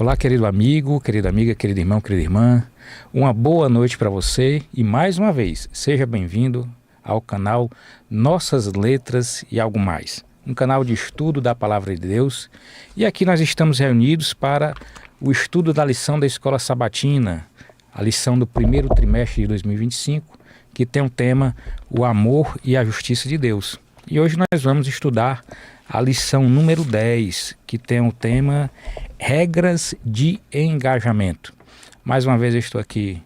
Olá, querido amigo, querida amiga, querido irmão, querida irmã. Uma boa noite para você e mais uma vez, seja bem-vindo ao canal Nossas Letras e Algo Mais, um canal de estudo da Palavra de Deus. E aqui nós estamos reunidos para o estudo da lição da Escola Sabatina, a lição do primeiro trimestre de 2025, que tem o tema O Amor e a Justiça de Deus. E hoje nós vamos estudar a lição número 10, que tem o tema Regras de Engajamento. Mais uma vez eu estou aqui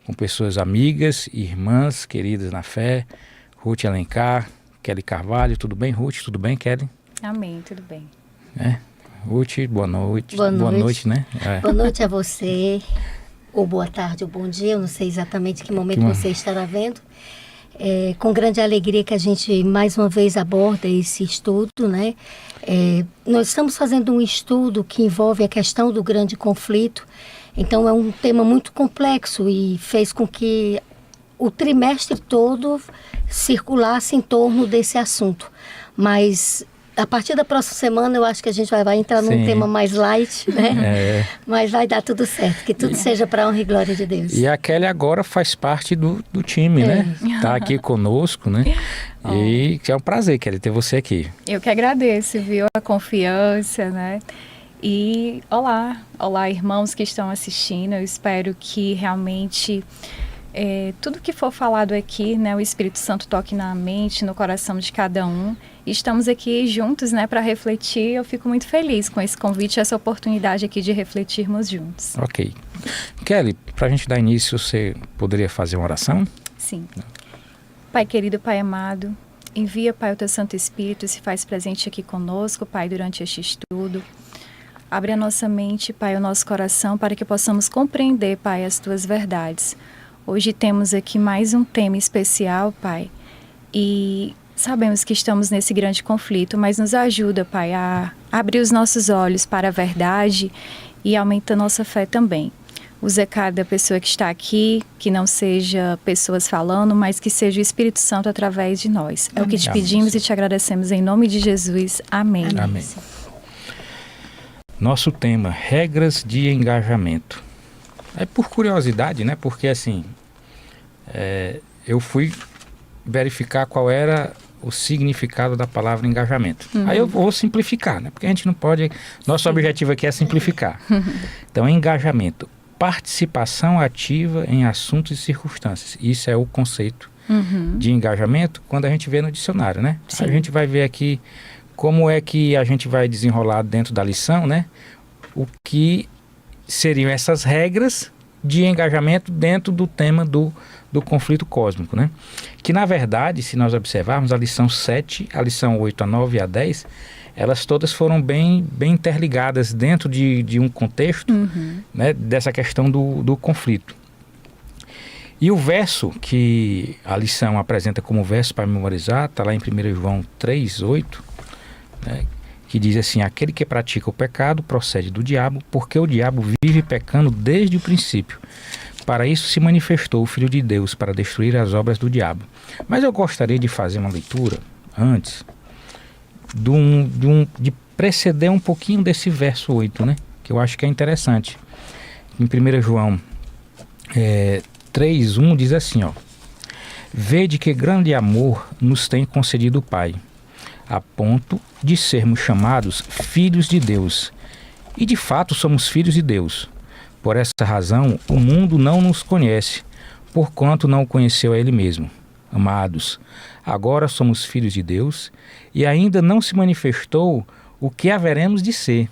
com pessoas amigas, irmãs, queridas na fé, Ruth Alencar, Kelly Carvalho. Tudo bem, Ruth? Tudo bem, Kelly? Amém, tudo bem. Ruth, boa noite. Boa noite, né? Boa noite a você, ou boa tarde, ou bom dia, eu não sei exatamente que momento você estará vendo. Com grande alegria que a gente mais uma vez aborda esse estudo, né? Nós estamos fazendo um estudo que envolve a questão do grande conflito, então é um tema muito complexo e fez com que o trimestre todo circulasse em torno desse assunto. Mas a partir da próxima semana eu acho que a gente vai entrar num tema mais light, né? Mas vai dar tudo certo, que tudo seja para a honra e glória de Deus. E a Kelly agora faz parte do time, né? Está aqui conosco, né? E é um prazer, Kelly, ter você aqui. Eu que agradeço, viu? A confiança, né? E olá, irmãos que estão assistindo. Eu espero que realmente tudo que for falado aqui, né, o Espírito Santo toque na mente, no coração de cada um. Estamos aqui juntos, né, para refletir. Eu fico muito feliz com esse convite, essa oportunidade aqui de refletirmos juntos. Ok. Kelly, para a gente dar início, você poderia fazer uma oração? Sim. Pai querido, Pai amado, envia, Pai, o Teu Santo Espírito, se faz presente aqui conosco, Pai, durante este estudo. Abre a nossa mente, Pai, o nosso coração, para que possamos compreender, Pai, as Tuas verdades. Hoje temos aqui mais um tema especial, Pai, e sabemos que estamos nesse grande conflito, mas nos ajuda, Pai, a abrir os nossos olhos para a verdade e aumenta a nossa fé também. Usa cada pessoa que está aqui, que não seja pessoas falando, mas que seja o Espírito Santo através de nós. É o que te pedimos e te agradecemos em nome de Jesus. Amém. Amém. Nosso tema, regras de engajamento. É por curiosidade, né? Porque assim, eu fui verificar qual era o significado da palavra engajamento. Aí eu vou simplificar, né? Porque a gente não pode... Nosso objetivo aqui é simplificar. Então, engajamento. Participação ativa em assuntos e circunstâncias. Isso é o conceito de engajamento quando a gente vê no dicionário, né? Sim. A gente vai ver aqui como é que a gente vai desenrolar dentro da lição, né? O que seriam essas regras de engajamento dentro do tema do conflito cósmico, né? Que, na verdade, se nós observarmos a lição 7, a lição 8, a 9 e a 10, elas todas foram bem interligadas dentro de um contexto, né, dessa questão do conflito. E o verso que a lição apresenta como verso para memorizar, está lá em 1 João 3, 8, né, que diz assim: aquele que pratica o pecado procede do diabo, porque o diabo vive pecando desde o princípio. Para isso se manifestou o Filho de Deus, para destruir as obras do diabo. Mas eu gostaria de fazer uma leitura antes de preceder um pouquinho desse verso 8, né? Que eu acho que é interessante. Em 1 João 3:1 diz assim, ó: vede que grande amor nos tem concedido o Pai, a ponto de sermos chamados filhos de Deus. E de fato somos filhos de Deus. Por essa razão, o mundo não nos conhece, porquanto não o conheceu a Ele mesmo. Amados, agora somos filhos de Deus, e ainda não se manifestou o que haveremos de ser.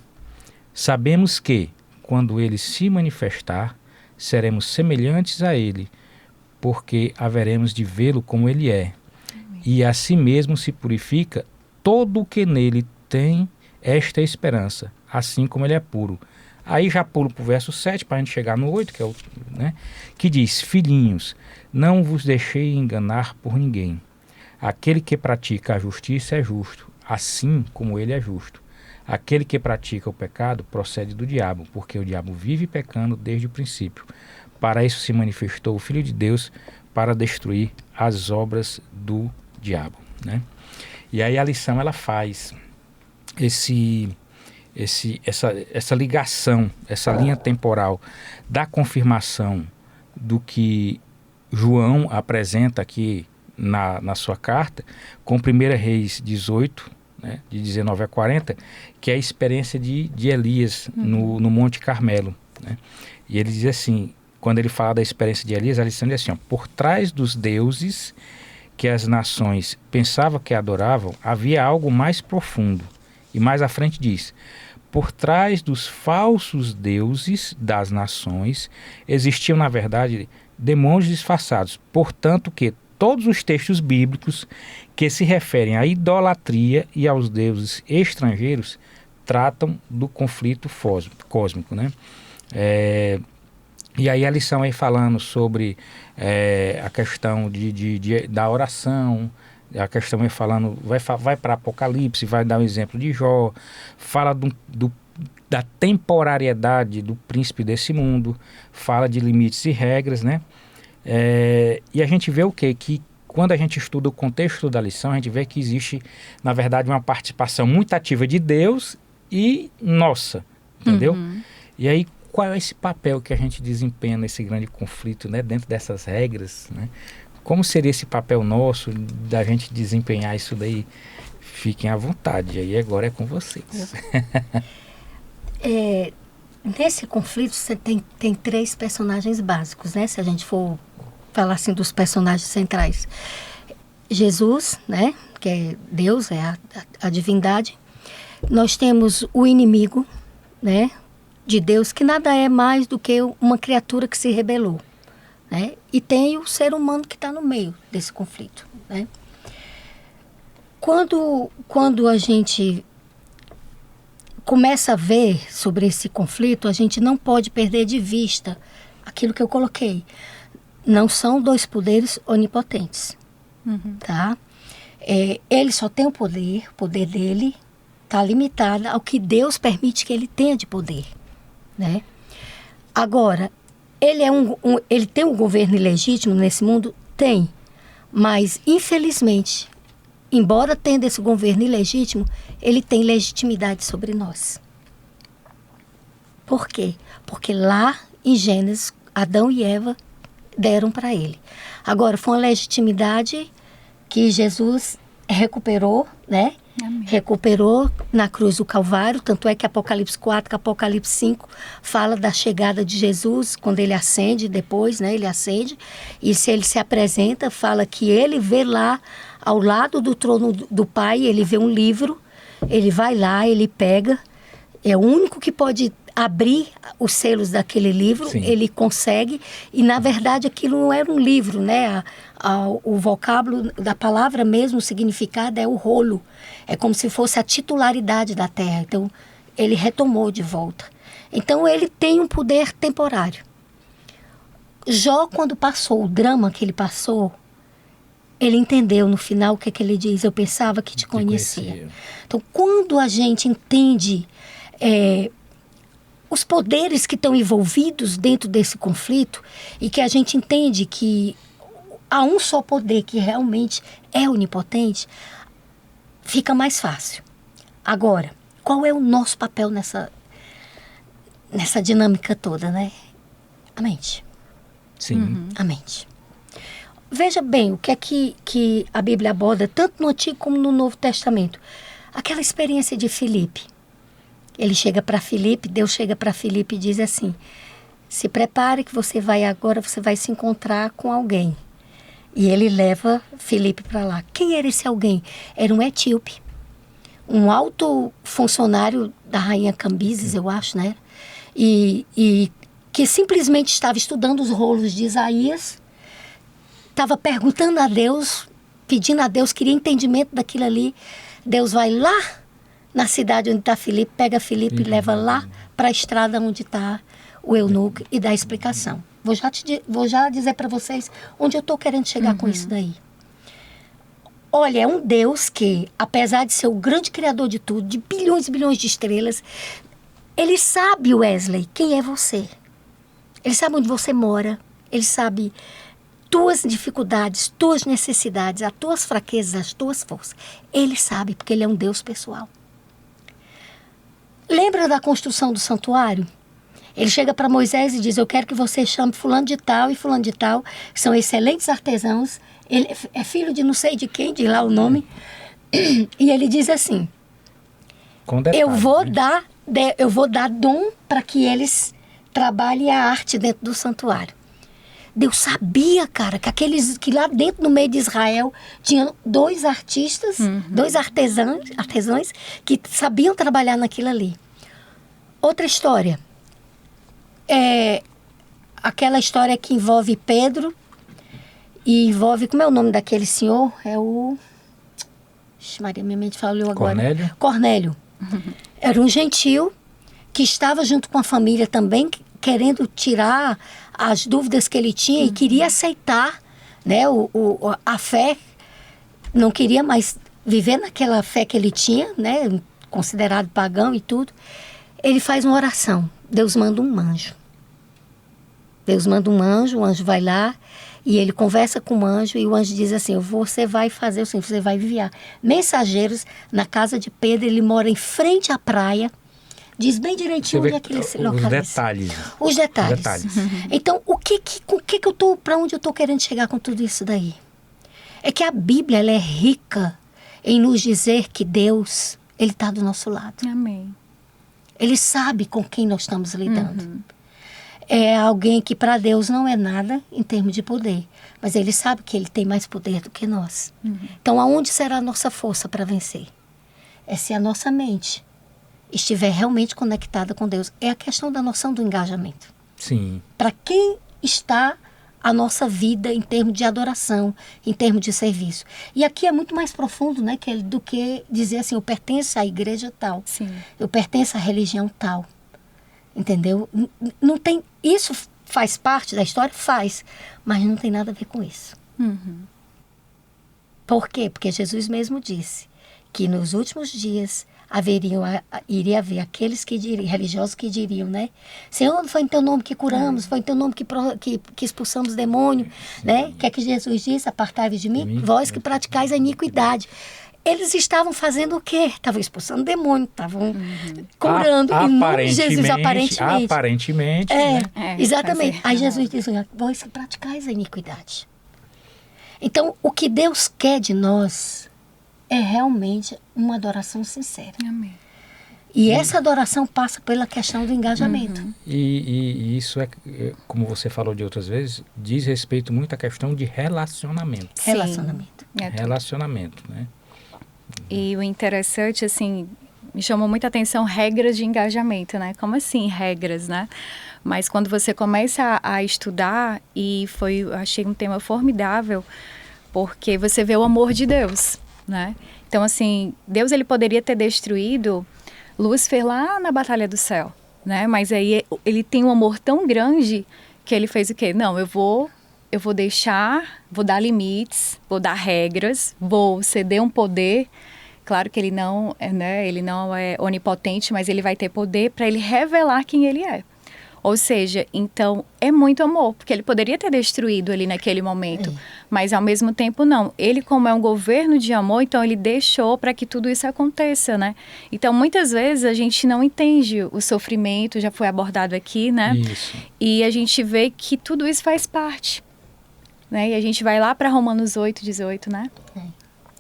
Sabemos que, quando Ele se manifestar, seremos semelhantes a Ele, porque haveremos de vê-lo como Ele é. E a si mesmo se purifica todo o que nele tem esta esperança, assim como Ele é puro. Aí já pulo para o verso 7, para a gente chegar no 8, que é o, né, que diz: filhinhos, não vos deixei enganar por ninguém. Aquele que pratica a justiça é justo, assim como ele é justo. Aquele que pratica o pecado procede do diabo, porque o diabo vive pecando desde o princípio. Para isso se manifestou o Filho de Deus, para destruir as obras do diabo, né? E aí a lição ela faz essa ligação, essa linha temporal da confirmação do que João apresenta aqui na sua carta, com 1 Reis 18, né, de 19 a 40, que é a experiência de Elias no Monte Carmelo. Né? E ele diz assim, quando ele fala da experiência de Elias, a lição diz assim, ó, por trás dos deuses que as nações pensavam que adoravam, havia algo mais profundo. E mais à frente diz, por trás dos falsos deuses das nações existiam, na verdade, demônios disfarçados. Portanto, que todos os textos bíblicos que se referem à idolatria e aos deuses estrangeiros tratam do conflito cósmico, né? E aí a lição aí falando sobre a questão da oração, a questão aí falando, vai para Apocalipse, vai dar um exemplo de Jó, fala da temporariedade do príncipe desse mundo, fala de limites e regras, né? E a gente vê o quê? Que quando a gente estuda o contexto da lição, a gente vê que existe, na verdade, uma participação muito ativa de Deus e nossa, entendeu? E aí, qual é esse papel que a gente desempenha nesse grande conflito, né? Dentro dessas regras, né? Como seria esse papel nosso da gente desempenhar isso daí? Fiquem à vontade, aí agora é com vocês. Nesse conflito você tem 3 personagens básicos, né? Se a gente for falar assim dos personagens centrais. Jesus, né? Que é Deus, é a divindade. Nós temos o inimigo, né? De Deus, que nada é mais do que uma criatura que se rebelou, né? E tem o ser humano que está no meio desse conflito, né? Quando a gente começa a ver sobre esse conflito, a gente não pode perder de vista aquilo que eu coloquei. Não são 2 poderes onipotentes, tá? Ele só tem o poder dele está limitado ao que Deus permite que ele tenha de poder, né? Agora, ele tem um governo ilegítimo nesse mundo? Tem, mas infelizmente, embora tendo esse governo ilegítimo, ele tem legitimidade sobre nós. Por quê? Porque lá em Gênesis, Adão e Eva deram para ele. Agora, foi uma legitimidade que Jesus recuperou, né? Amém. Recuperou na cruz do Calvário, tanto é que Apocalipse 4, que Apocalipse 5 fala da chegada de Jesus, quando ele ascende, depois, né, ele ascende, e se ele se apresenta, fala que ele vê lá, ao lado do trono do Pai, ele vê um livro, ele vai lá, ele pega, é o único que pode abrir os selos daquele livro. Sim. Ele consegue, e na verdade aquilo não era um livro, né? O vocábulo da palavra mesmo, o significado é o rolo, é como se fosse a titularidade da terra, então ele retomou de volta. Então ele tem um poder temporário. Jó, quando passou o drama que ele passou, ele entendeu no final o que é que ele diz, eu pensava que te conhecia. Então quando a gente entende os poderes que estão envolvidos dentro desse conflito e que a gente entende que há um só poder que realmente é onipotente, fica mais fácil. Agora, qual é o nosso papel nessa dinâmica toda, né? A mente. Sim. A mente. Veja bem o que é que a Bíblia aborda, tanto no Antigo como no Novo Testamento. Aquela experiência de Filipe. Ele chega para Filipe, Deus chega para Filipe e diz assim, se prepare que você vai se encontrar com alguém. E ele leva Filipe para lá. Quem era esse alguém? Era um etíope, um alto funcionário da rainha Cambises, eu acho, né? E que simplesmente estava estudando os rolos de Isaías, estava perguntando a Deus, pedindo a Deus, queria entendimento daquilo ali. Deus vai lá na cidade onde está Filipe, pega Filipe e leva lá para a estrada onde está o eunuco e dá explicação. Vou já dizer para vocês onde eu estou querendo chegar com isso daí. Olha, é um Deus que, apesar de ser o grande criador de tudo, de bilhões e bilhões de estrelas, ele sabe, Wesley, quem é você. Ele sabe onde você mora, ele sabe tuas dificuldades, tuas necessidades, as tuas fraquezas, as tuas forças. Ele sabe, porque ele é um Deus pessoal. Lembra da construção do santuário? Ele chega para Moisés e diz, eu quero que você chame fulano de tal e fulano de tal, que são excelentes artesãos. Ele é filho de não sei de quem, diz lá o nome. E ele diz assim, Com detalhe, eu vou né? dar dom para que eles trabalhem a arte dentro do santuário. Deus sabia, cara, que lá dentro no meio de Israel tinha 2 artistas, 2 artesãos que sabiam trabalhar naquilo ali. Outra história, aquela história que envolve Pedro e envolve, como é o nome daquele senhor? É o... Maria, minha mente falou agora. Cornélio. Era um gentil que estava junto com a família também, querendo tirar as dúvidas que ele tinha e queria aceitar, né, a fé. Não queria mais viver naquela fé que ele tinha, né, considerado pagão e tudo. Ele faz uma oração. Deus manda um anjo. Deus manda um anjo, o anjo vai lá e ele conversa com o anjo e o anjo diz assim, você vai fazer assim, você vai enviar mensageiros na casa de Pedro, ele mora em frente à praia, diz bem direitinho onde é que ele se localiza. Os detalhes. Então, para onde eu estou querendo chegar com tudo isso daí? É que a Bíblia, ela é rica em nos dizer que Deus, ele está do nosso lado. Amém. Ele sabe com quem nós estamos lidando. É alguém que para Deus não é nada em termos de poder, mas ele sabe que ele tem mais poder do que nós. Então, aonde será a nossa força para vencer? É se a nossa mente estiver realmente conectada com Deus. É a questão da noção do engajamento. Sim. Para quem está a nossa vida em termos de adoração, em termos de serviço. E aqui é muito mais profundo, né, do que dizer assim, eu pertenço à igreja tal. Sim. Eu pertenço à religião tal. Entendeu? Não tem... Isso faz parte da história? Faz. Mas não tem nada a ver com isso. Por quê? Porque Jesus mesmo disse que nos últimos dias iria haver aqueles religiosos que diriam, né? Senhor, foi em teu nome que curamos, foi em teu nome que expulsamos demônio, né? O que é que Jesus disse? Apartai-vos de mim, vós que praticais a iniquidade. Eles estavam fazendo o quê? Estavam expulsando demônio, estavam curando. Em nome de Jesus, aparentemente. Aparentemente, né? Exatamente. Aí Jesus diz, vós que praticais a iniquidade. Então, o que Deus quer de nós é realmente uma adoração sincera. Amém. E essa adoração passa pela questão do engajamento. E isso como você falou de outras vezes, diz respeito muito à questão de relacionamento. Sim. Relacionamento, né? E o interessante, assim, me chamou muita atenção regras de engajamento, né? Como assim regras, né? Mas quando você começa a estudar, eu achei um tema formidável, porque você vê o amor de Deus, né? Então, assim, Deus, ele poderia ter destruído Lúcifer lá na Batalha do Céu, né? Mas aí ele tem um amor tão grande que ele fez o quê? Não, eu vou dar limites, vou dar regras, vou ceder um poder. Claro que ele não é onipotente, mas ele vai ter poder para ele revelar quem ele é. Ou seja, então é muito amor, porque ele poderia ter destruído ali naquele momento, mas ao mesmo tempo não. Ele, como é um governo de amor, então ele deixou para que tudo isso aconteça, né? Então muitas vezes a gente não entende o sofrimento, já foi abordado aqui, né? Isso. E a gente vê que tudo isso faz parte, né? E a gente vai lá para Romanos 8:18, né?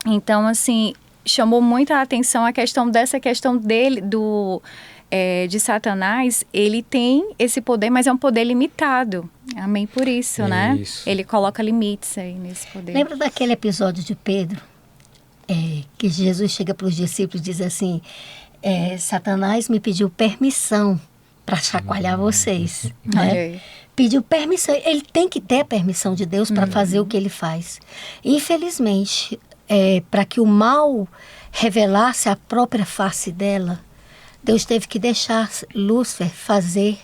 Então, assim, chamou muita atenção a questão dele, de Satanás. Ele tem esse poder, mas é um poder limitado. Amém por isso, né? Ele coloca limites aí nesse poder. Lembra daquele episódio de Pedro? Que Jesus chega para os discípulos e diz assim, Satanás me pediu permissão para chacoalhar vocês. Né? Pediu permissão. Ele tem que ter a permissão de Deus para fazer o que ele faz. Infelizmente, para que o mal revelasse a própria face dela, Deus teve que deixar Lúcifer fazer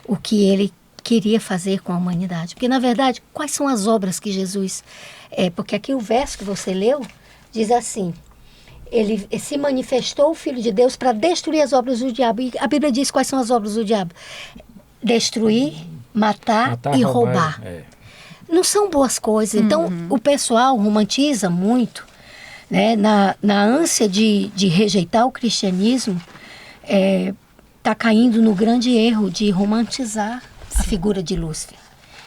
o que ele queria fazer com a humanidade. Porque, na verdade, quais são as obras que Jesus... porque aqui o verso que você leu diz assim, ele se manifestou o Filho de Deus para destruir as obras do diabo. E a Bíblia diz quais são as obras do diabo. Destruir, matar e roubar. Não são boas coisas. Então, o pessoal romantiza muito, né, na ânsia de rejeitar o cristianismo. está caindo no grande erro de romantizar a figura de Lúcifer,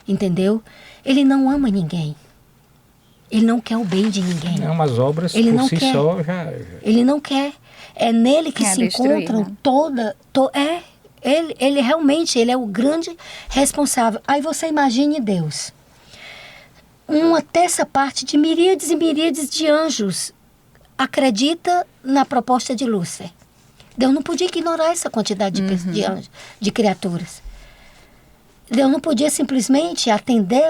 entendeu? Ele não ama ninguém. Ele não quer o bem de ninguém. Não, as obras Ele por não si quer. só já... Ele não quer. É nele que Quer se destruir, encontram né? Ele realmente, ele é o grande responsável. Aí você imagine Deus. Uma terça parte de miríades e miríades de anjos acredita na proposta de Lúcifer. Deus não podia ignorar essa quantidade de anjos, de criaturas. Deus não podia simplesmente atender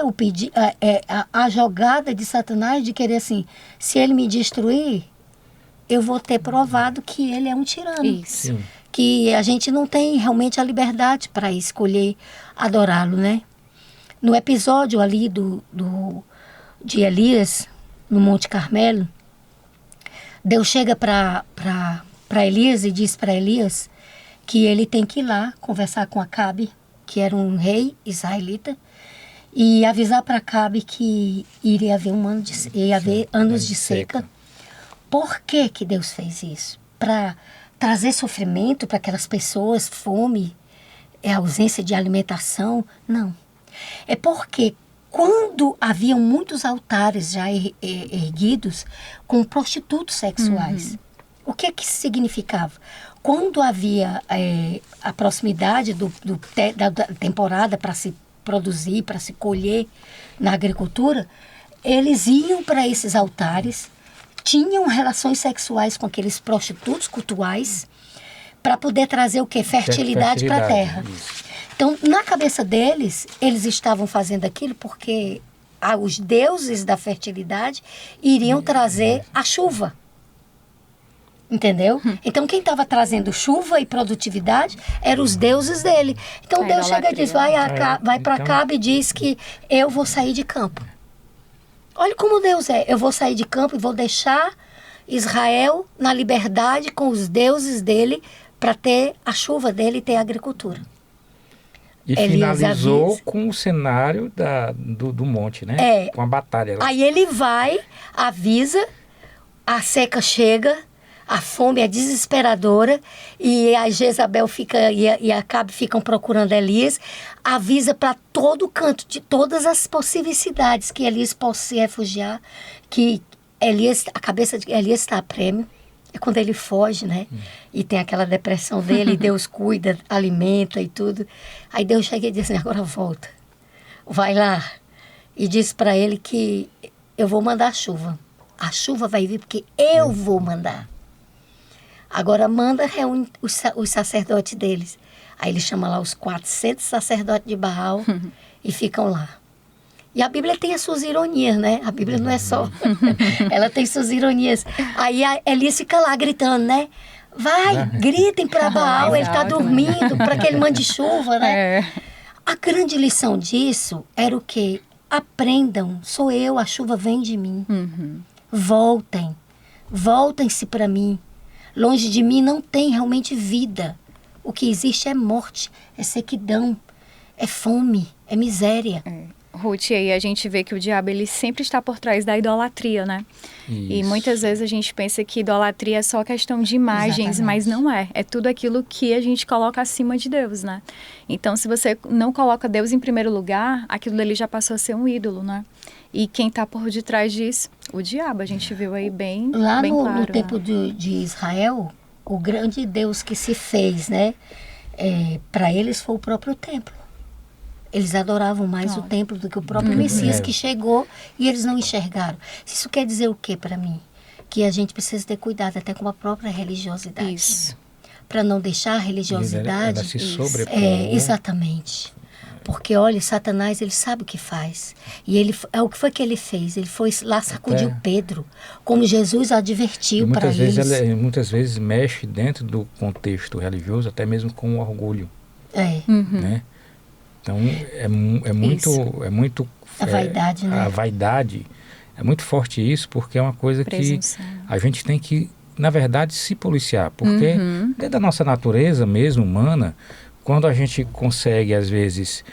a jogada de Satanás de querer assim, se ele me destruir, eu vou ter provado que ele é um tirano. Isso. Sim. Que a gente não tem realmente a liberdade para escolher adorá-lo, né? No episódio ali de Elias, no Monte Carmelo, Deus chega para Elias e diz para Elias que ele tem que ir lá conversar com Acabe, que era um rei israelita, e avisar para Acabe que iria haver anos de seca. Por que que Deus fez isso? Para trazer sofrimento para aquelas pessoas, fome, ausência de alimentação? Não. É porque quando haviam muitos altares já erguidos com prostitutos sexuais, o que significava? Quando havia a proximidade da temporada para se produzir, para se colher na agricultura, eles iam para esses altares, tinham relações sexuais com aqueles prostitutos cultuais para poder trazer o quê? Fertilidade para a terra. Isso. Então, na cabeça deles, eles estavam fazendo aquilo porque os deuses da fertilidade iriam trazer a chuva. Entendeu? Então, quem estava trazendo chuva e produtividade eram os deuses dele. Então, Deus chega e diz, vai para Acabe e diz que eu vou sair de campo. Olha como Deus é. Eu vou sair de campo e vou deixar Israel na liberdade com os deuses dele para ter a chuva dele e ter a agricultura. E Elias finalizou avisa. com o cenário do monte, né? Com a batalha lá. Aí ele vai, avisa, a seca chega, a fome é desesperadora e a Jezabel e a Acabe ficam procurando Elias, avisa para todo canto, de todas as possíveis cidades que Elias possa se refugiar, que a cabeça de Elias está a prêmio. É quando ele foge, né? E tem aquela depressão dele, Deus cuida, alimenta e tudo. Aí Deus chega e diz assim, agora volta. Vai lá. E diz para ele que eu vou mandar chuva. A chuva vai vir porque eu vou mandar. Agora manda, reúne os sacerdotes deles. Aí ele chama lá os 400 sacerdotes de Baal e ficam lá. E a Bíblia tem as suas ironias, né? A Bíblia não é só... Ela tem suas ironias. Aí a Elias fica lá gritando, né? Vai, gritem para Baal, ele está dormindo, para que ele mande chuva, né? A grande lição disso era o quê? Aprendam, sou eu, a chuva vem de mim. Voltem-se para mim. Longe de mim não tem realmente vida. O que existe é morte, é sequidão, é fome, é miséria. Ruth, e aí a gente vê que o diabo ele sempre está por trás da idolatria, né? Isso. E muitas vezes a gente pensa que idolatria é só questão de imagens, mas não é. É tudo aquilo que a gente coloca acima de Deus, né? Então, se você não coloca Deus em primeiro lugar, aquilo dali já passou a ser um ídolo, né? E quem está por detrás disso? O diabo, a gente viu aí bem Lá bem claro. No tempo de Israel, o grande Deus que se fez, né? Para eles foi o próprio templo. Eles adoravam mais o templo do que o próprio Messias que chegou e eles não enxergaram. Isso quer dizer o quê para mim? Que a gente precisa ter cuidado até com a própria religiosidade. Isso. Para não deixar a religiosidade... Ela se sobrepor. Exatamente. Porque, olha, Satanás, ele sabe o que faz. E o que foi que ele fez? Ele foi lá, sacudiu Pedro, como Jesus advertiu para eles. Muitas vezes mexe dentro do contexto religioso, até mesmo com o orgulho. Né? Então, é muito... A vaidade, né? A vaidade. É muito forte isso, porque é uma coisa Presunção. que a gente tem que, na verdade, se policiar. Porque dentro da nossa natureza mesmo, humana, quando a gente consegue, às vezes,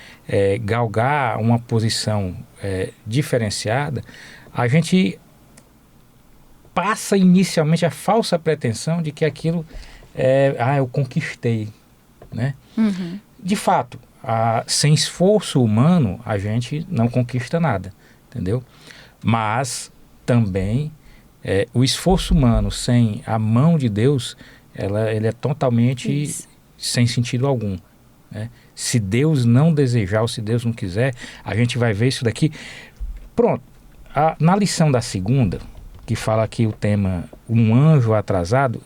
galgar uma posição diferenciada, a gente passa inicialmente a falsa pretensão de que aquilo eu conquistei, né? Uhum. De fato, sem esforço humano, a gente não conquista nada, entendeu? Mas também o esforço humano sem a mão de Deus, ele é totalmente Isso. sem sentido algum, né? Se Deus não desejar ou se Deus não quiser, a gente vai ver isso daqui. Pronto, na lição da segunda, que fala aqui o tema um anjo atrasado,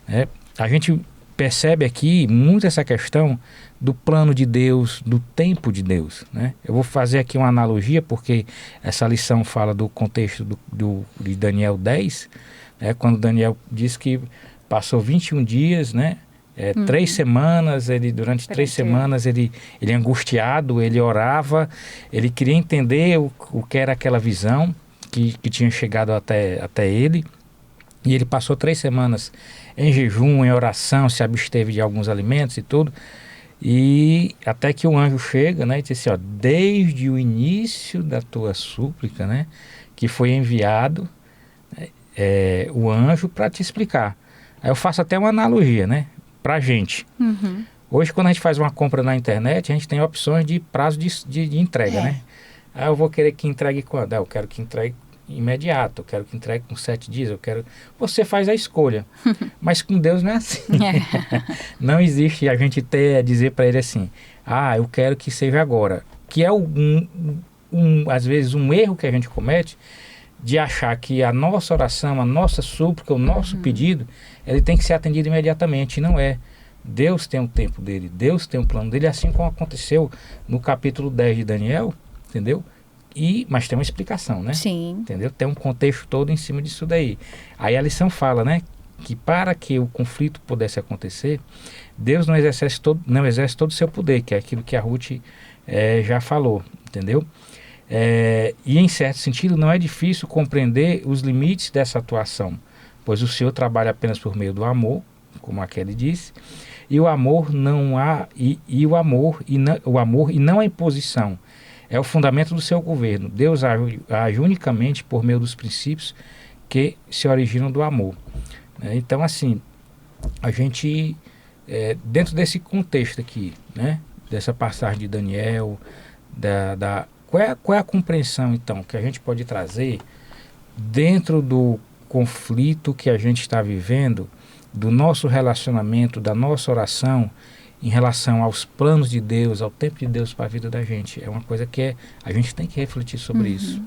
né? A gente percebe aqui muito essa questão do plano de Deus, do tempo de Deus, né? Eu vou fazer aqui uma analogia, porque essa lição fala do contexto de Daniel 10, né? Quando Daniel diz que passou 21 dias, né? 3 semanas, durante 3 semanas, ele angustiado, ele orava, ele queria entender o que era aquela visão que tinha chegado até ele. E ele passou 3 semanas em jejum, em oração, se absteve de alguns alimentos e tudo. E até que o anjo chega, né, e diz assim, desde o início da tua súplica, né, que foi enviado o anjo para te explicar. Aí eu faço até uma analogia, né, pra gente. Uhum. Hoje, quando a gente faz uma compra na internet, a gente tem opções de prazo de entrega, né? Eu vou querer que entregue quando? Eu quero que entregue imediato, eu quero que entregue com 7 dias, Você faz a escolha, mas com Deus não é assim. Não existe a gente dizer para ele assim, eu quero que seja agora, que é às vezes um erro que a gente comete, de achar que a nossa oração, a nossa súplica, o nosso pedido, ele tem que ser atendido imediatamente, e não é. Deus tem um tempo dele, Deus tem um plano dele, assim como aconteceu no capítulo 10 de Daniel, entendeu? Mas tem uma explicação, né? Sim. Entendeu? Tem um contexto todo em cima disso daí. Aí a lição fala, né? Que para que o conflito pudesse acontecer, Deus não exerce todo o seu poder, que é aquilo que a Ruth já falou, entendeu? E em certo sentido não é difícil compreender os limites dessa atuação, pois o Senhor trabalha apenas por meio do amor, como a Kelly disse, e o amor não há o amor e não a imposição. É o fundamento do seu governo. Deus age unicamente por meio dos princípios que se originam do amor. Então, assim, a gente, dentro desse contexto aqui, né, dessa passagem de Daniel, qual é a compreensão, então, que a gente pode trazer dentro do conflito que a gente está vivendo, do nosso relacionamento, da nossa oração, em relação aos planos de Deus, ao tempo de Deus para a vida da gente? É uma coisa que a gente tem que refletir sobre isso.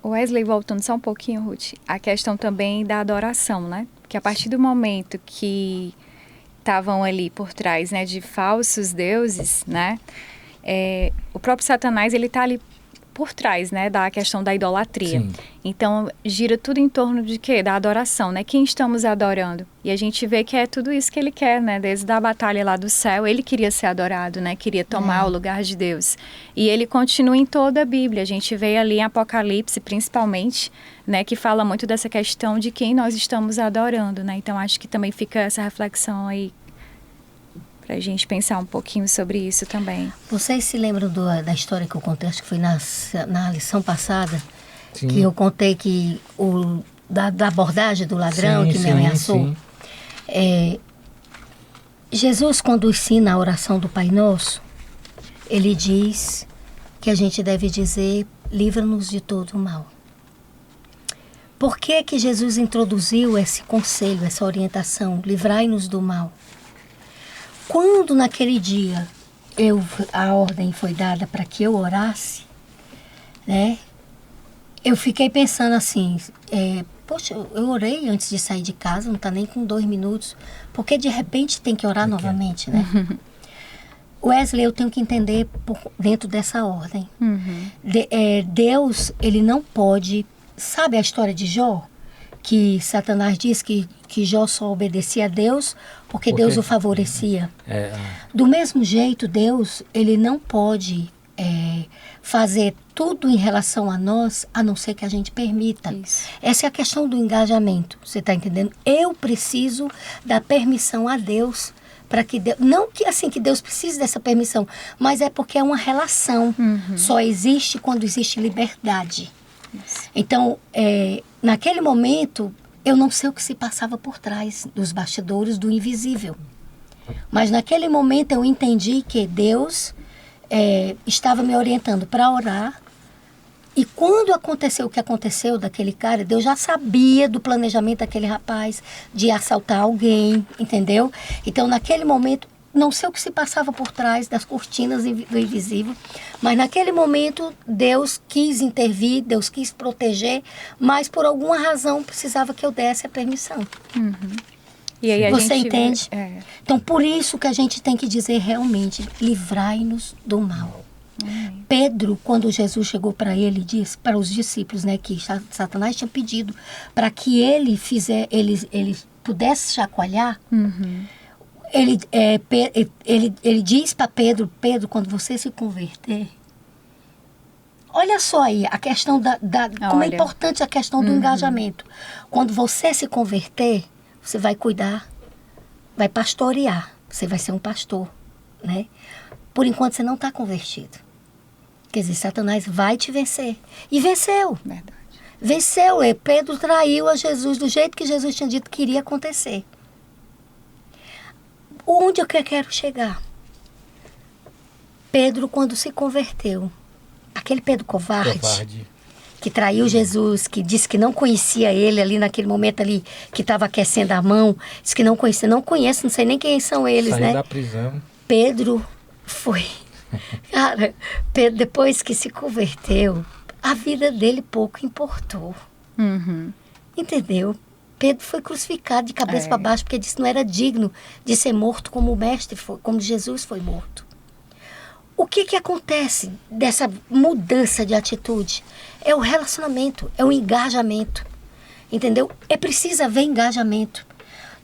Wesley, voltando só um pouquinho, Ruth, a questão também da adoração, né? Porque a partir do momento que estavam ali por trás, né, de falsos deuses, né? O próprio Satanás, ele está ali por trás, né, da questão da idolatria. Sim. Então, gira tudo em torno de quê? Da adoração, né? Quem estamos adorando? E a gente vê que é tudo isso que ele quer, né? Desde a batalha lá do céu, ele queria ser adorado, né? Queria tomar o lugar de Deus. E ele continua em toda a Bíblia. A gente vê ali em Apocalipse, principalmente, né? Que fala muito dessa questão de quem nós estamos adorando, né? Então, acho que também fica essa reflexão aí para a gente pensar um pouquinho sobre isso também. Vocês se lembram da história que eu contei, acho que foi na lição passada, Sim. que eu contei que da abordagem do ladrão que me ameaçou? Sim. Jesus, quando ensina a oração do Pai Nosso, ele diz que a gente deve dizer, livra-nos de todo o mal. Por que que Jesus introduziu esse conselho, essa orientação, livrai-nos do mal? Quando naquele dia a ordem foi dada para que eu orasse, né? Eu fiquei pensando assim, poxa, eu orei antes de sair de casa, não está nem com 2 minutos, porque de repente tem que orar novamente, né? Wesley, eu tenho que entender dentro dessa ordem. Deus, ele não pode... Sabe a história de Jó? Que Satanás diz que Jó só obedecia a Deus porque Deus o favorecia. Do mesmo jeito, Deus, ele não pode fazer tudo em relação a nós, a não ser que a gente permita. Isso. Essa é a questão do engajamento, você está entendendo? Eu preciso dar permissão a Deus para que Deus... Não que assim que Deus precise dessa permissão, mas é porque é uma relação. Só existe quando existe liberdade. Isso. Então, naquele momento, Eu não sei o que se passava por trás dos bastidores do invisível. Mas naquele momento eu entendi que Deus estava me orientando para orar. E quando aconteceu o que aconteceu daquele cara, Deus já sabia do planejamento daquele rapaz, de assaltar alguém, entendeu? Então, naquele momento, não sei o que se passava por trás das cortinas do invisível, mas naquele momento, Deus quis intervir, Deus quis proteger, mas por alguma razão precisava que eu desse a permissão. E aí Você entende? É. Então, por isso que a gente tem que dizer realmente, livrai-nos do mal. Pedro, quando Jesus chegou para ele, disse para os discípulos, né, que Satanás tinha pedido para que ele pudesse chacoalhar, ele diz para Pedro, quando você se converter, olha só aí a questão como é importante a questão do engajamento. Quando você se converter, você vai cuidar, vai pastorear, você vai ser um pastor, né? Por enquanto você não está convertido. Quer dizer, Satanás vai te vencer. E venceu. Verdade. Venceu. Pedro traiu a Jesus do jeito que Jesus tinha dito que iria acontecer. Onde eu quero chegar? Pedro, quando se converteu, aquele Pedro covarde, que traiu Jesus, que disse que não conhecia ele ali naquele momento ali, que estava aquecendo a mão, disse que não conhecia, não sei nem quem são eles, Saiu né? da prisão. Pedro foi... Cara, Pedro, depois que se converteu, a vida dele pouco importou. Entendeu? Pedro foi crucificado de cabeça para baixo, porque disse que não era digno de ser morto como o mestre foi, como Jesus foi morto. O que acontece dessa mudança de atitude? É o relacionamento, é o engajamento. Entendeu? É preciso haver engajamento.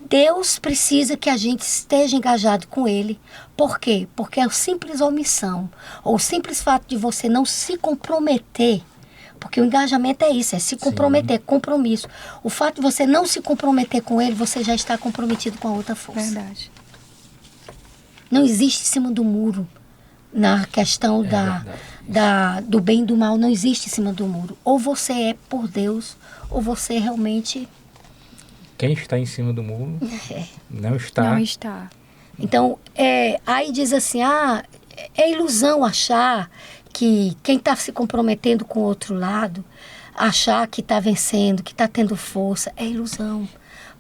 Deus precisa que a gente esteja engajado com Ele. Por quê? Porque a simples omissão, ou o simples fato de você não se comprometer, porque o engajamento é isso, é se comprometer, compromisso. O fato de você não se comprometer com Ele, você já está comprometido com a outra força. Verdade. Não existe em cima do muro, na questão do bem e do mal, não existe em cima do muro. Ou você é por Deus, ou você realmente... Quem está em cima do muro não está. Não está. Então, aí diz assim, é ilusão achar que quem está se comprometendo com o outro lado, achar que está vencendo, que está tendo força, é ilusão.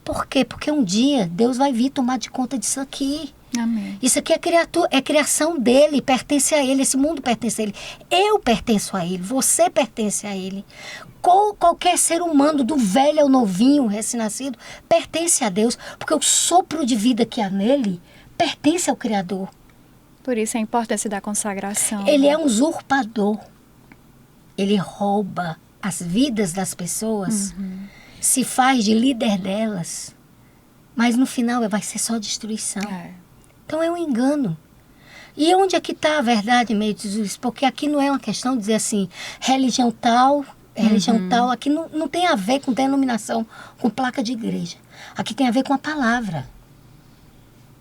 Por quê? Porque um dia Deus vai vir tomar de conta disso aqui. Amém. Isso aqui é criação dele, pertence a ele, esse mundo pertence a ele. Eu pertenço a ele, você pertence a ele. Qualquer ser humano, do velho ao novinho, recém-nascido, pertence a Deus, porque o sopro de vida que há nele pertence ao Criador. Por isso a importância da consagração. Ele é um usurpador. Ele rouba as vidas das pessoas, se faz de líder delas, mas no final vai ser só destruição. Então é um engano. E onde é que está a verdade, meio de Jesus? Porque aqui não é uma questão de dizer assim, religião tal, aqui não tem a ver com denominação, com placa de igreja. Aqui tem a ver com a palavra.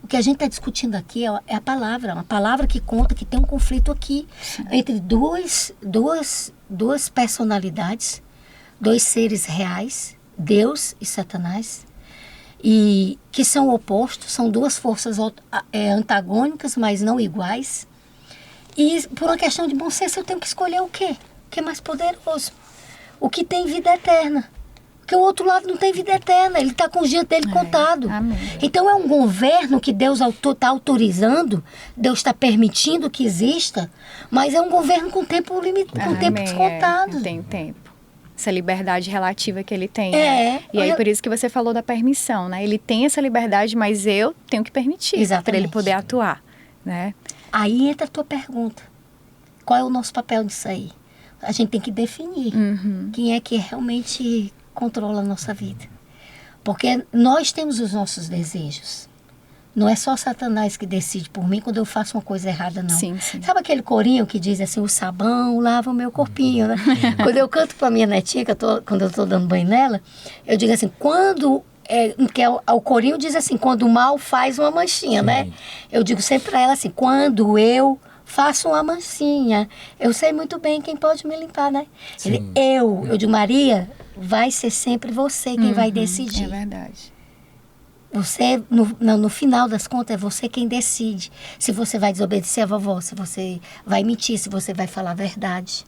O que a gente está discutindo aqui é a palavra, uma palavra que conta que tem um conflito aqui entre duas personalidades, dois seres reais, Deus e Satanás, e que são opostos, são duas forças antagônicas, mas não iguais. E por uma questão de bom senso eu tenho que escolher o quê? O que é mais poderoso? O que tem vida eterna. Porque o outro lado não tem vida eterna, ele está com os dias dele contado. Amém. Então é um governo que Deus está autorizando, Deus está permitindo que exista, mas é um governo com tempo limitado, com tempo descontado. Tem tempo. Essa liberdade relativa que ele tem. E aí por isso que você falou da permissão, né? Ele tem essa liberdade, mas eu tenho que permitir para ele poder atuar, né? Aí entra a tua pergunta. Qual é o nosso papel nisso aí? A gente tem que definir quem é que realmente controla a nossa vida. Porque nós temos os nossos desejos. Não é só Satanás que decide por mim quando eu faço uma coisa errada, não. Sim. Sabe aquele corinho que diz assim, o sabão lava o meu corpinho, né? Quando eu canto pra minha netinha, quando eu estou dando banho nela, eu digo assim, o corinho diz assim, quando o mal faz uma manchinha, né? Eu digo sempre pra ela assim, quando eu faço uma manchinha, eu sei muito bem quem pode me limpar, né? Eu digo, Maria, vai ser sempre você quem vai É decidir. verdade. Você, no final das contas, é você quem decide. Se você vai desobedecer a vovó, se você vai mentir, se você vai falar a verdade.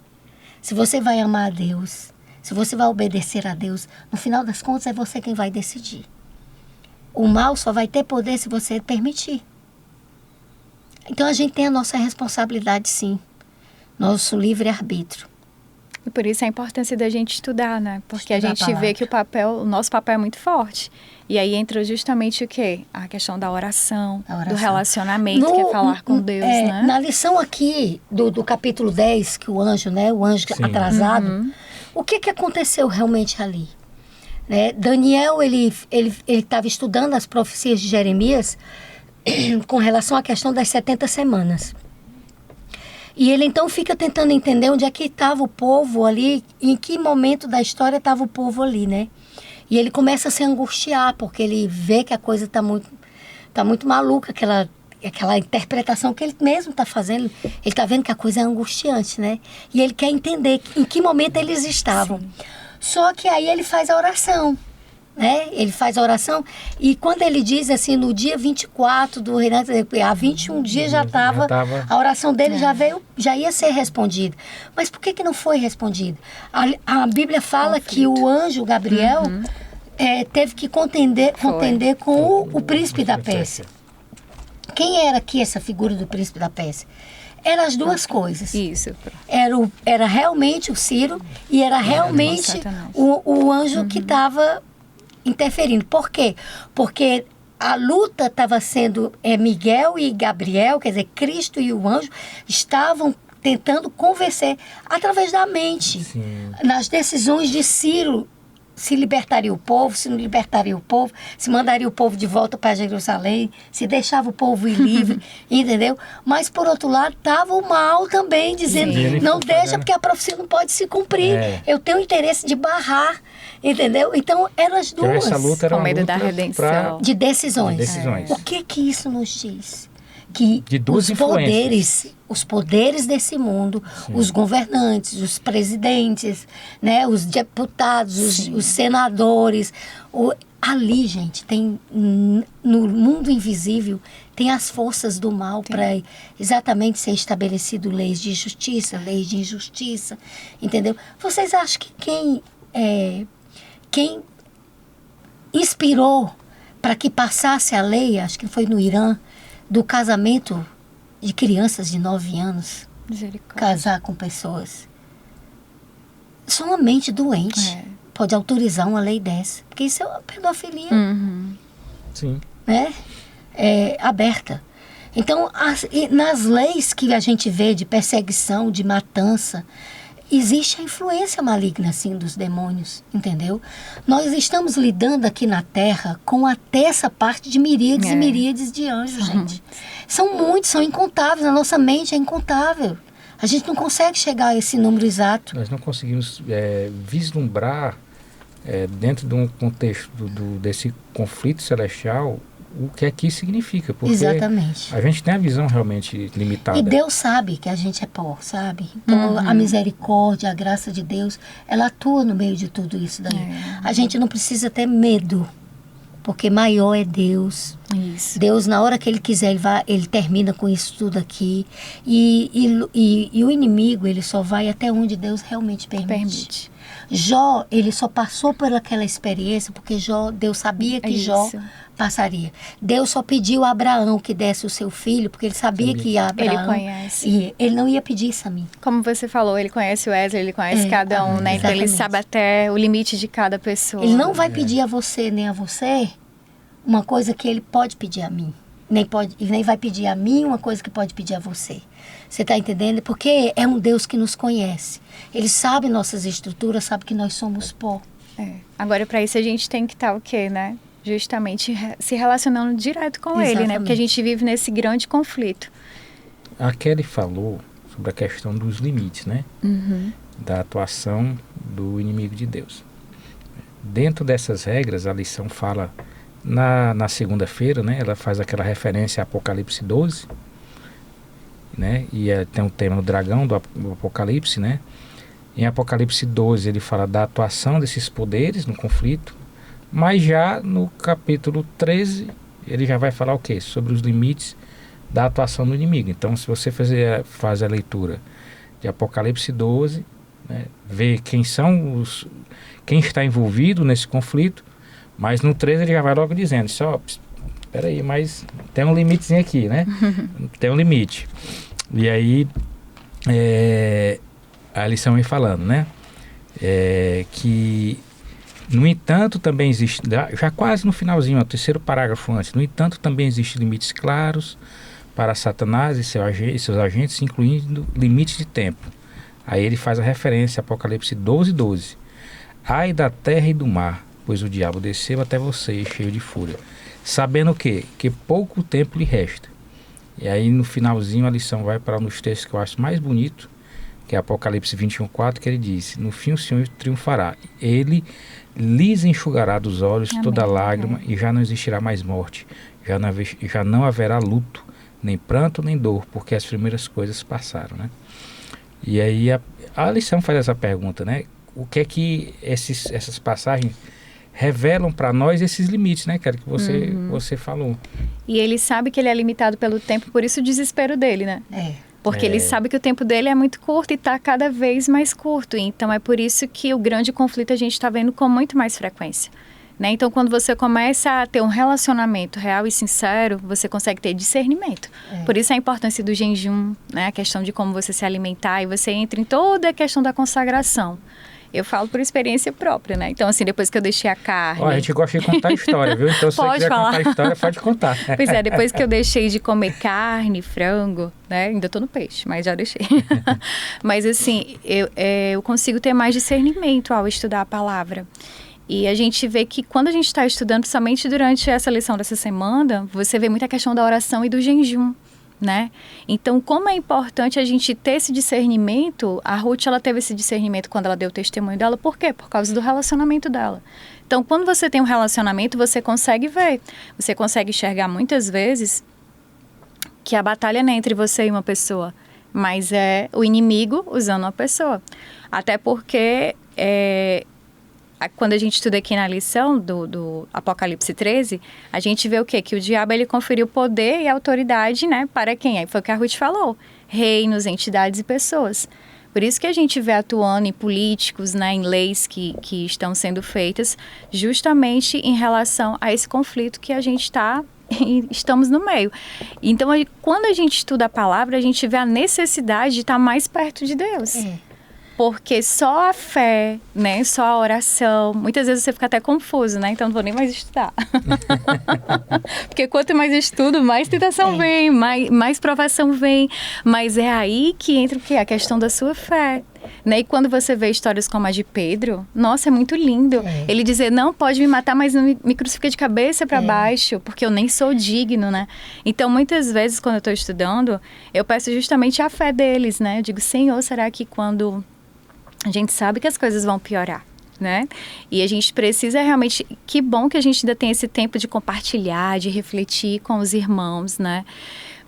Se você vai amar a Deus, se você vai obedecer a Deus. No final das contas, é você quem vai decidir. O mal só vai ter poder se você permitir. Então, a gente tem a nossa responsabilidade, sim. Nosso livre-arbítrio. E por isso a importância da gente estudar, né? Porque Estudar a a gente vê palavra. que o nosso papel é muito forte. E aí entra justamente o quê? A questão da oração, A oração. do relacionamento, que é falar com Deus, né? Na lição aqui do capítulo 10, que o anjo, né? O anjo Sim. atrasado. O que aconteceu realmente ali? Né? Daniel, ele estava estudando as profecias de Jeremias com relação à questão das 70 semanas. E ele então fica tentando entender onde é que estava o povo ali, em que momento da história estava o povo ali, né? E ele começa a se angustiar, porque ele vê que a coisa está muito maluca, aquela interpretação que ele mesmo está fazendo. Ele está vendo que a coisa é angustiante, né? E ele quer entender em que momento eles estavam. Sim. Só que aí ele faz a oração. Né? Ele faz a oração e quando ele diz assim, no dia 24 do reinado, há 21 dias já estava, a oração dele já ia ser respondida. Mas por que não foi respondida? A Bíblia fala que o anjo Gabriel teve que contender com o príncipe da Pérsia. Quem era aqui essa figura do príncipe da Pérsia? Eram as duas coisas. Isso. Era realmente o Ciro e era realmente o anjo que estava interferindo. Por quê? Porque a luta estava sendo Miguel e Gabriel, quer dizer, Cristo e o anjo estavam tentando convencer através da mente. Sim. Nas decisões de Ciro, se libertaria o povo, se não libertaria o povo, se mandaria o povo de volta para Jerusalém, se deixava o povo ir livre, entendeu? Mas, por outro lado, estava o mal também, dizendo, não deixa, porque a profecia não pode se cumprir. Eu tenho interesse de barrar, entendeu? Então, eram as duas. Então, essa luta era Com uma medo luta da redenção. De decisões. De decisões. O que isso nos diz? Que De duas os poderes desse mundo, os governantes, os presidentes, né, os deputados, os senadores, ali, gente, tem no mundo invisível tem as forças do mal para exatamente ser estabelecido leis de justiça, leis de injustiça, entendeu? Vocês acham que quem inspirou para que passasse a lei, acho que foi no Irã, do casamento de crianças de 9 anos, casar com pessoas? Só uma mente doente pode autorizar uma lei dessa, porque isso é uma pedofilia, Sim. né? Aberta. Então, nas leis que a gente vê de perseguição, de matança, existe a influência maligna, assim, dos demônios, entendeu? Nós estamos lidando aqui na Terra com até essa parte de miríades e miríades de anjos, gente. São muitos, são incontáveis, a nossa mente é incontável. A gente não consegue chegar a esse número exato. Nós não conseguimos vislumbrar, dentro de um contexto desse conflito celestial, o que aqui significa, porque Exatamente. a gente tem a visão realmente limitada. E Deus sabe que a gente é pó, sabe? Então, a misericórdia, a graça de Deus, ela atua no meio de tudo isso daí. A gente não precisa ter medo, porque maior é Deus. Isso. Deus, na hora que Ele quiser, ele termina com isso tudo aqui. E o inimigo, ele só vai até onde Deus realmente permite. Jó, ele só passou por aquela experiência porque Deus sabia que Jó passaria. Deus só pediu a Abraão que desse o seu filho, porque ele sabia que Abraão... Ele conhece. E ele não ia pedir isso a mim. Como você falou, ele conhece o Wesley, ele conhece cada um, né? Então ele sabe até o limite de cada pessoa. Ele não vai pedir a você nem a você uma coisa que ele pode pedir a mim. Nem vai pedir a mim uma coisa que pode pedir a você. Você está entendendo? Porque é um Deus que nos conhece. Ele sabe nossas estruturas, sabe que nós somos pó. Agora, para isso, a gente tem que estar o quê, né? Justamente se relacionando direto com ele, né? Porque a gente vive nesse grande conflito. A Kelly falou sobre a questão dos limites, né? Da atuação do inimigo de Deus. Dentro dessas regras, a lição fala... Na segunda-feira, né, ela faz aquela referência a Apocalipse 12, né, e tem o tema do dragão do Apocalipse, né, Em Apocalipse 12 ele fala da atuação desses poderes no conflito, mas já no capítulo 13 ele já vai falar o quê? Sobre os limites da atuação do inimigo. Então, se você faz a leitura de Apocalipse 12, né, vê quem está envolvido nesse conflito, mas no 13 ele já vai logo dizendo, só, espera aí, mas tem um limitezinho aqui, né? Tem um limite. E aí a lição vem falando, né? Que, no entanto, também existe, já quase no finalzinho, o terceiro parágrafo antes, no entanto, também existem limites claros para Satanás e seus agentes, incluindo limites de tempo. Aí ele faz a referência a Apocalipse 12, 12. Ai da terra e do mar, pois o diabo desceu até você, cheio de fúria, sabendo o quê? Que pouco tempo lhe resta. E aí no finalzinho a lição vai para um dos textos que eu acho mais bonito, que é Apocalipse 21, 4, que ele diz, no fim o Senhor triunfará, ele lhes enxugará dos olhos toda lágrima e já não existirá mais morte, já não haverá luto, nem pranto, nem dor, porque as primeiras coisas passaram, né? E aí a lição faz essa pergunta, né? O que é que essas passagens revelam para nós esses limites, né, cara, que você falou. E ele sabe que ele é limitado pelo tempo, por isso o desespero dele, né? Porque ele sabe que o tempo dele é muito curto e está cada vez mais curto. Então é por isso que o grande conflito a gente está vendo com muito mais frequência. Né? Então quando você começa a ter um relacionamento real e sincero, você consegue ter discernimento. Por isso a importância do jejum, né? A questão de como você se alimentar, e você entra em toda a questão da consagração. Eu falo por experiência própria, né? Então, assim, depois que eu deixei a carne... A gente gosta de contar a história, viu? Então, se você quiser contar a história, pode contar. Pois é, depois que eu deixei de comer carne, frango, né? Ainda tô no peixe, mas já deixei. Mas, assim, eu consigo ter mais discernimento ao estudar a palavra. E a gente vê que quando a gente está estudando, somente durante essa lição dessa semana, você vê muita questão da oração e do jejum. Né? Então, como é importante a gente ter esse discernimento, a Ruth, ela teve esse discernimento quando ela deu o testemunho dela, por quê? Por causa do relacionamento dela. Então, quando você tem um relacionamento, você consegue ver, você consegue enxergar muitas vezes que a batalha não é entre você e uma pessoa, mas é o inimigo usando uma pessoa. Até porque quando a gente estuda aqui na lição do Apocalipse 13, a gente vê o quê? Que o diabo, ele conferiu poder e autoridade, né? Para quem? Aí foi o que a Ruth falou. Reinos, entidades e pessoas. Por isso que a gente vê atuando em políticos, né? Em leis que estão sendo feitas justamente em relação a esse conflito que a gente estamos no meio. Então, quando a gente estuda a palavra, a gente vê a necessidade de estar mais perto de Deus. Porque só a fé, né, só a oração, muitas vezes você fica até confuso, né? Então não vou nem mais estudar. Porque quanto mais estudo, mais tentação vem, mais provação vem. Mas é aí que entra o quê? A questão da sua fé. Né? E quando você vê histórias como a de Pedro, nossa, é muito lindo. Ele dizer, não, pode me matar, mas não me crucifica de cabeça para baixo, porque eu nem sou digno, né? Então, muitas vezes, quando eu estou estudando, eu peço justamente a fé deles, né? Eu digo, Senhor, será que quando... A gente sabe que as coisas vão piorar, né? E a gente precisa realmente... Que bom que a gente ainda tem esse tempo de compartilhar, de refletir com os irmãos, né?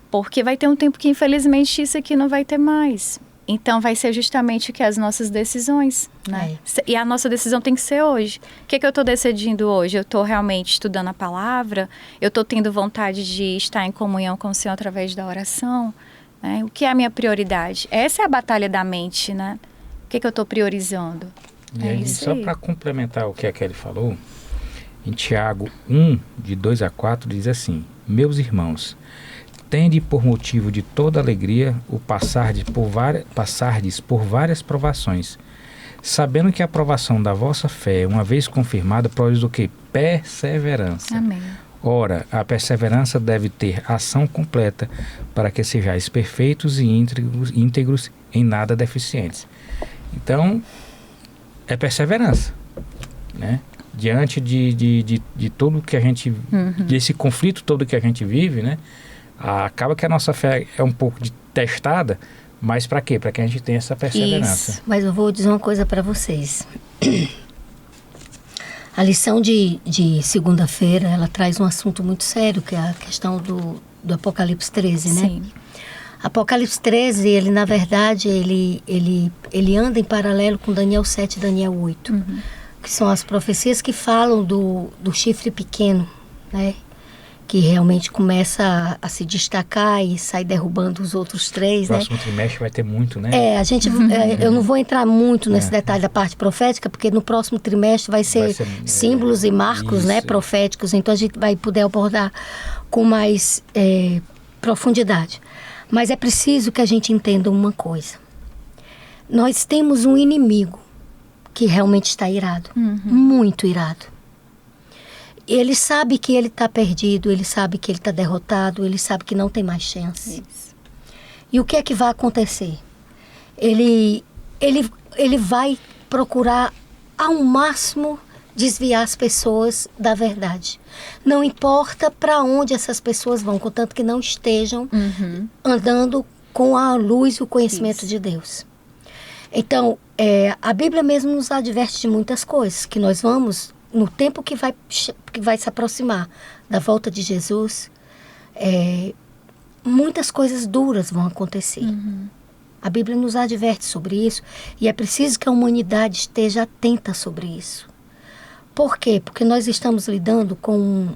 Porque vai ter um tempo que, infelizmente, isso aqui não vai ter mais. Então, vai ser justamente o que? As nossas decisões, né? E a nossa decisão tem que ser hoje. O que eu estou decidindo hoje? Eu estou realmente estudando a palavra? Eu estou tendo vontade de estar em comunhão com o Senhor através da oração? Né? O que é a minha prioridade? Essa é a batalha da mente, né? O que eu estou priorizando? E aí, só para complementar o que a Kelly falou, em Tiago 1, de 2 a 4, diz assim: meus irmãos, tende por motivo de toda alegria o passardes por várias provações, sabendo que a provação da vossa fé, uma vez confirmada, produz o quê? Perseverança. Amém. Ora, a perseverança deve ter ação completa, para que sejais perfeitos e íntegros, em nada deficientes. Então, é perseverança, né? Diante de tudo que a gente, desse conflito todo que a gente vive, né? Acaba que a nossa fé é um pouco testada, mas para quê? Para que a gente tenha essa perseverança. Isso. Mas eu vou dizer uma coisa para vocês. A lição de segunda-feira, ela traz um assunto muito sério, que é a questão do Apocalipse 13, né? Sim. Apocalipse 13, ele na verdade, ele anda em paralelo com Daniel 7 e Daniel 8, que são as profecias que falam do chifre pequeno, né? Que realmente começa a se destacar e sai derrubando os outros 3, né? O próximo trimestre vai ter muito, né? Eu não vou entrar muito nesse detalhe da parte profética, porque no próximo trimestre vai ser símbolos e marcos, né, proféticos, então a gente vai poder abordar com mais profundidade. Mas é preciso que a gente entenda uma coisa. Nós temos um inimigo que realmente está irado, muito irado. Ele sabe que ele está perdido, ele sabe que ele está derrotado, ele sabe que não tem mais chance. Isso. E o que é que vai acontecer? Ele vai procurar ao máximo desviar as pessoas da verdade. Não importa para onde essas pessoas vão, contanto que não estejam andando com a luz e o conhecimento de Deus. Então, a Bíblia mesmo nos adverte de muitas coisas, que nós vamos, no tempo que vai se aproximar da volta de Jesus, muitas coisas duras vão acontecer. A Bíblia nos adverte sobre isso e é preciso que a humanidade esteja atenta sobre isso. Por quê? Porque nós estamos lidando com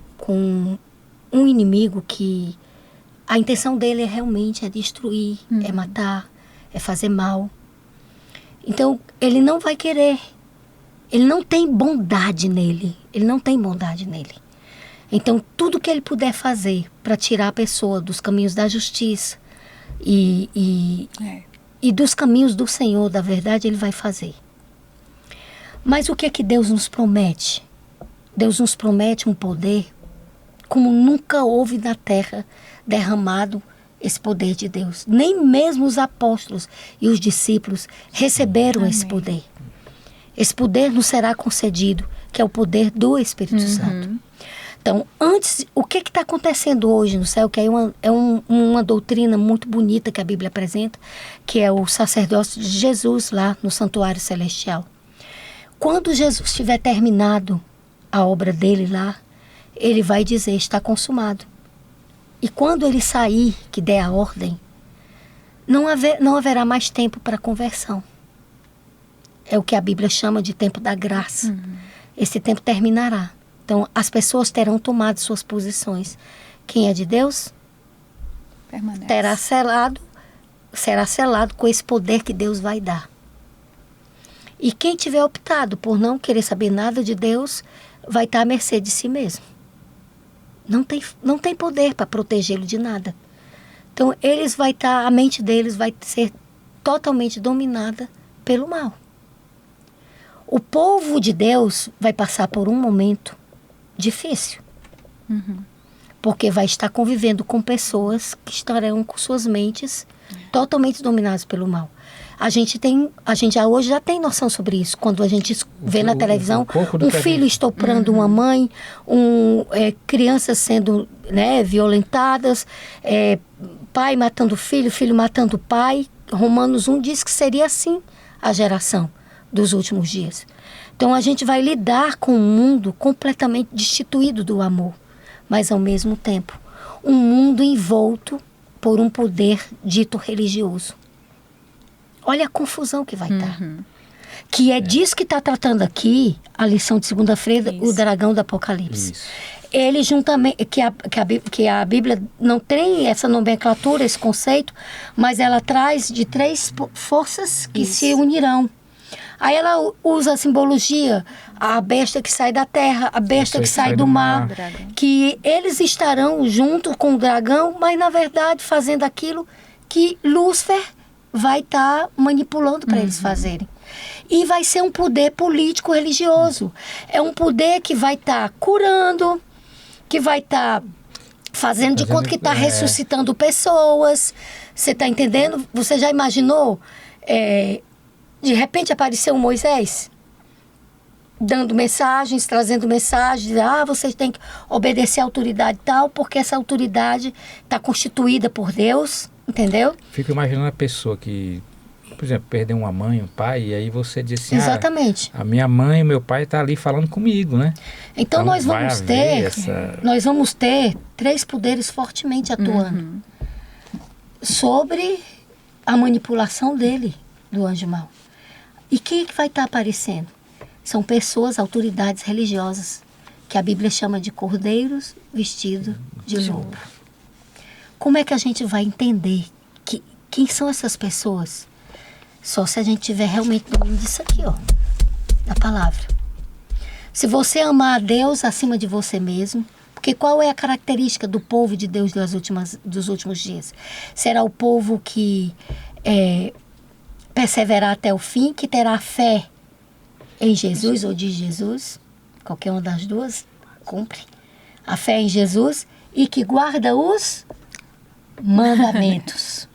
um inimigo que a intenção dele realmente é destruir, é matar, é fazer mal. Então, ele não vai querer. Ele não tem bondade nele. Então, tudo que ele puder fazer para tirar a pessoa dos caminhos da justiça e dos caminhos do Senhor, da verdade, ele vai fazer. Mas o que é que Deus nos promete? Deus nos promete um poder como nunca houve na terra derramado esse poder de Deus. Nem mesmo os apóstolos e os discípulos receberam esse poder. Esse poder nos será concedido, que é o poder do Espírito Santo. Então, antes, o que está acontecendo hoje no céu, que é uma doutrina muito bonita que a Bíblia apresenta, que é o sacerdócio de Jesus lá no santuário celestial. Quando Jesus tiver terminado a obra dele lá, ele vai dizer, está consumado. E quando ele sair, que der a ordem, não haverá mais tempo para conversão. É o que a Bíblia chama de tempo da graça. Esse tempo terminará. Então, as pessoas terão tomado suas posições. Quem é de Deus, será selado com esse poder que Deus vai dar. E quem tiver optado por não querer saber nada de Deus, vai estar à mercê de si mesmo. Não tem poder para protegê-lo de nada. Então, a mente deles vai ser totalmente dominada pelo mal. O povo de Deus vai passar por um momento difícil. Porque vai estar convivendo com pessoas que estarão com suas mentes totalmente dominadas pelo mal. A gente hoje já tem noção sobre isso. Quando a gente vê na televisão um filho estuprando uma mãe, crianças sendo violentadas, pai matando filho, filho matando pai. Romanos 1 diz que seria assim a geração dos últimos dias. Então a gente vai lidar com um mundo completamente destituído do amor, mas ao mesmo tempo um mundo envolto por um poder dito religioso. Olha a confusão que vai estar. Que é disso que está tratando aqui a lição de segunda-feira, o dragão do Apocalipse. Isso. Ele juntamente, que a Bíblia não tem essa nomenclatura, esse conceito, mas ela traz de 3 forças que se unirão. Aí ela usa a simbologia, a besta que sai da terra, a besta que sai do mar, que eles estarão junto com o dragão, mas na verdade fazendo aquilo que Lúcifer vai estar manipulando para eles fazerem. E vai ser um poder político religioso. É um poder que vai estar curando, que vai estar fazendo de conta que está ressuscitando pessoas. Você está entendendo? Você já imaginou? De repente apareceu um Moisés dando mensagens, trazendo mensagens, vocês têm que obedecer à autoridade tal, porque essa autoridade está constituída por Deus, entendeu? Fico imaginando a pessoa que, por exemplo, perdeu uma mãe, um pai, e aí você diz assim, exatamente. A minha mãe e meu pai estão ali falando comigo, né? Então nós vamos ter 3 poderes fortemente atuando. sobre a manipulação dele, do anjo mau. E quem é que vai estar aparecendo? São pessoas, autoridades religiosas, que a Bíblia chama de cordeiros vestidos de lobo. Como é que a gente vai entender quem são essas pessoas? Só se a gente tiver realmente domínio disso aqui, ó, da palavra. Se você amar a Deus acima de você mesmo, porque qual é a característica do povo de Deus dos últimos dias? Será o povo que perseverar até o fim, que terá fé em Jesus ou de Jesus, qualquer uma das duas, cumpre. A fé em Jesus e que guarda os mandamentos.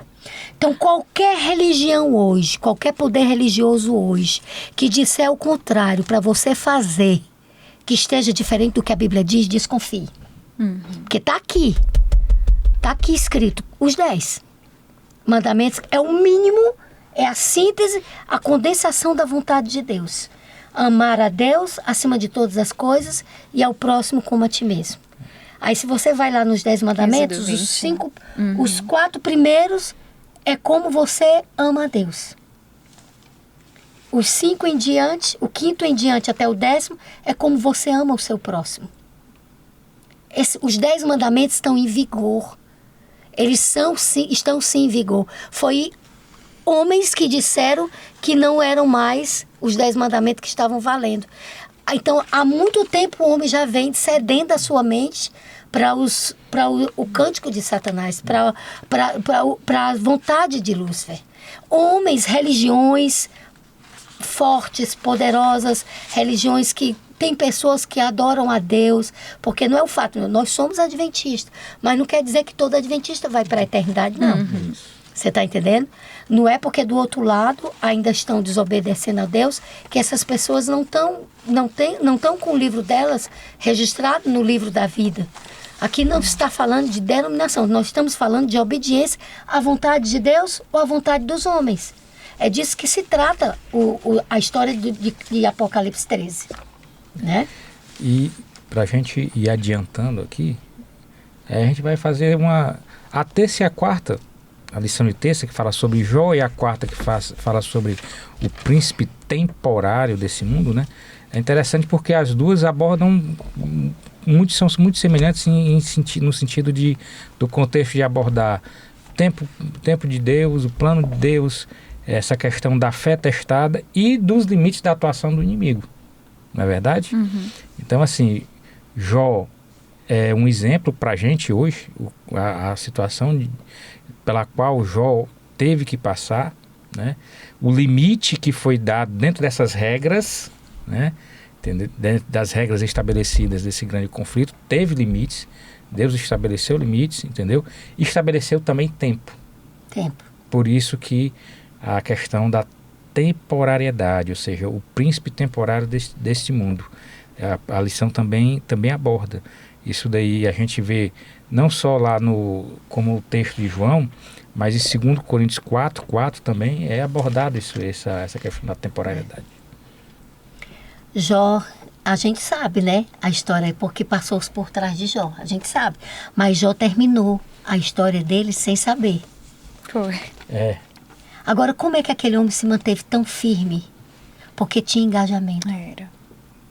Então, qualquer religião hoje, qualquer poder religioso hoje, que disser o contrário para você fazer, que esteja diferente do que a Bíblia diz, desconfie. Porque está aqui escrito, os 10 mandamentos, é o mínimo, é a síntese, a condensação da vontade de Deus. Amar a Deus acima de todas as coisas e ao próximo como a ti mesmo. Aí se você vai lá nos 10 mandamentos, os 4 primeiros é como você ama a Deus. Os 5 em diante, o 5º em diante até o 10º é como você ama o seu próximo. Os 10 mandamentos estão em vigor. Eles estão sim em vigor. Foi homens que disseram que não eram mais os 10 mandamentos que estavam valendo. Então, há muito tempo o homem já vem cedendo a sua mente para o cântico de Satanás, para a vontade de Lúcifer. Homens, religiões fortes, poderosas, religiões que tem pessoas que adoram a Deus, porque não é o fato, nós somos adventistas, mas não quer dizer que todo adventista vai para a eternidade, não. Você está entendendo? Não é porque do outro lado ainda estão desobedecendo a Deus que essas pessoas não estão com o livro delas registrado no livro da vida. Aqui não está falando de denominação, nós estamos falando de obediência à vontade de Deus ou à vontade dos homens. É disso que se trata a história de Apocalipse 13. Né? E para a gente ir adiantando aqui, a gente vai fazer a terça e a quarta, a lição de terça que fala sobre Jó e a quarta que fala sobre o príncipe temporário desse mundo, né? É interessante porque as duas abordam são muito semelhantes no sentido do contexto de abordar tempo de Deus, o plano de Deus, essa questão da fé testada e dos limites da atuação do inimigo. Não é verdade? Então, assim, Jó é um exemplo para a gente hoje, a situação pela qual Jó teve que passar, né? O limite que foi dado dentro dessas regras, né? Dentro das regras estabelecidas desse grande conflito, teve limites. Deus estabeleceu limites, entendeu? E estabeleceu também tempo. Por isso que a questão da temporariedade, ou seja, o príncipe temporário deste mundo. A lição também aborda. Isso daí a gente vê não só lá como o texto de João, mas em 2 Coríntios 4 também é abordado essa questão da temporariedade. Jó, a gente sabe, né? A história, porque passou por trás de Jó, a gente sabe. Mas Jó terminou a história dele sem saber. Foi. Agora, como é que aquele homem se manteve tão firme? Porque tinha engajamento.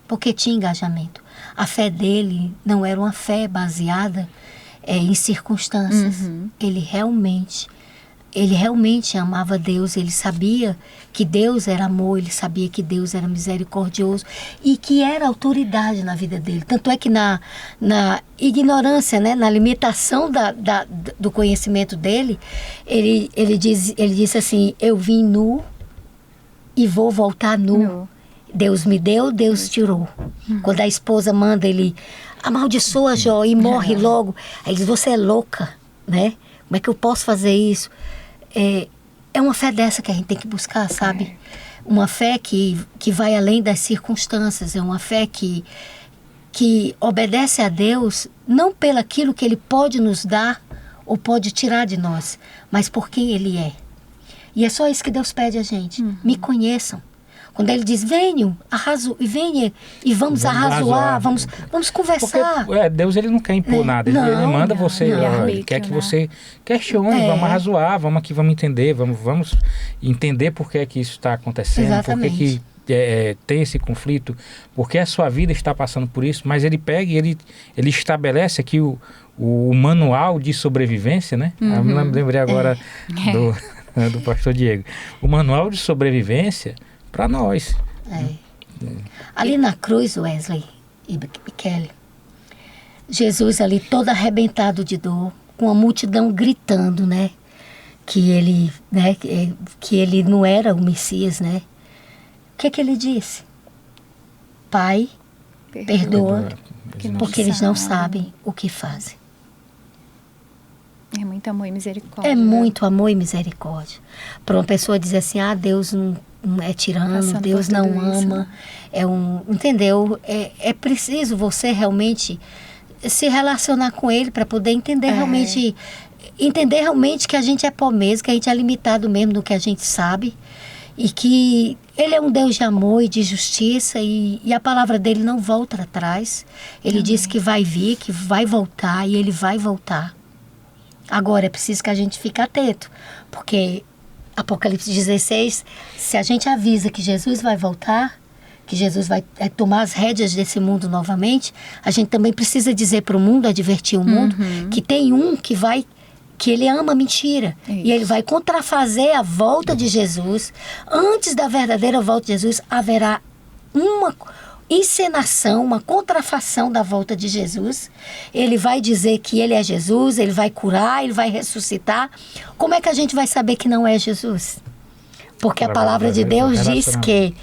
Porque tinha engajamento. A fé dele não era uma fé baseada em circunstâncias. Ele realmente amava Deus, ele sabia que Deus era amor, ele sabia que Deus era misericordioso e que era autoridade na vida dele. Tanto é que na ignorância, né, na limitação do conhecimento dele, ele disse assim, eu vim nu e vou voltar nu. Deus me deu, Deus tirou. Quando a esposa manda ele, amaldiçoa Jó e morre logo, aí ele diz, você é louca, né? Como é que eu posso fazer isso? É uma fé dessa que a gente tem que buscar, sabe? Uma fé que vai além das circunstâncias, é uma fé que obedece a Deus, não pelo aquilo que Ele pode nos dar ou pode tirar de nós, mas por quem Ele é. E é só isso que Deus pede a gente. Me conheçam. Quando ele diz, venha e vamos arrazoar, vamos conversar. Porque Deus ele não quer impor nada, ele manda você, ele quer que você questione, vamos arrazoar, vamos entender, vamos entender por que é que isso está acontecendo, Exatamente. por que tem esse conflito, porque a sua vida está passando por isso, mas ele pega e ele estabelece aqui o manual de sobrevivência, né? Eu me lembrei agora do pastor Diego. O manual de sobrevivência para nós. Ali na cruz, Wesley e Kelly, Jesus ali todo arrebentado de dor, com a multidão gritando, né? Que ele não era o Messias, né? O que ele disse? Pai, perdoa, porque eles não sabem o que fazem. É muito amor e misericórdia. É muito amor e misericórdia. Para uma pessoa dizer assim, Deus não é tirano, Passando Deus por tudo não isso, ama. né? Entendeu? É preciso você realmente se relacionar com Ele para poder entender realmente que a gente é pó mesmo, que a gente é limitado mesmo no que a gente sabe. E que Ele é um Deus de amor e de justiça e a palavra dele não volta atrás. Ele disse que vai vir, que vai voltar e Ele vai voltar. Agora é preciso que a gente fique atento, porque Apocalipse 16, se a gente avisa que Jesus vai voltar, que Jesus vai tomar as rédeas desse mundo novamente, a gente também precisa dizer para o mundo, advertir o mundo, que tem um que ele ama a mentira. Isso. E ele vai contrafazer a volta de Jesus. Antes da verdadeira volta de Jesus, haverá uma encenação, uma contrafação da volta de Jesus. Ele vai dizer que ele é Jesus, ele vai curar, ele vai ressuscitar. Como é que a gente vai saber que não é Jesus? Porque a palavra de Deus diz que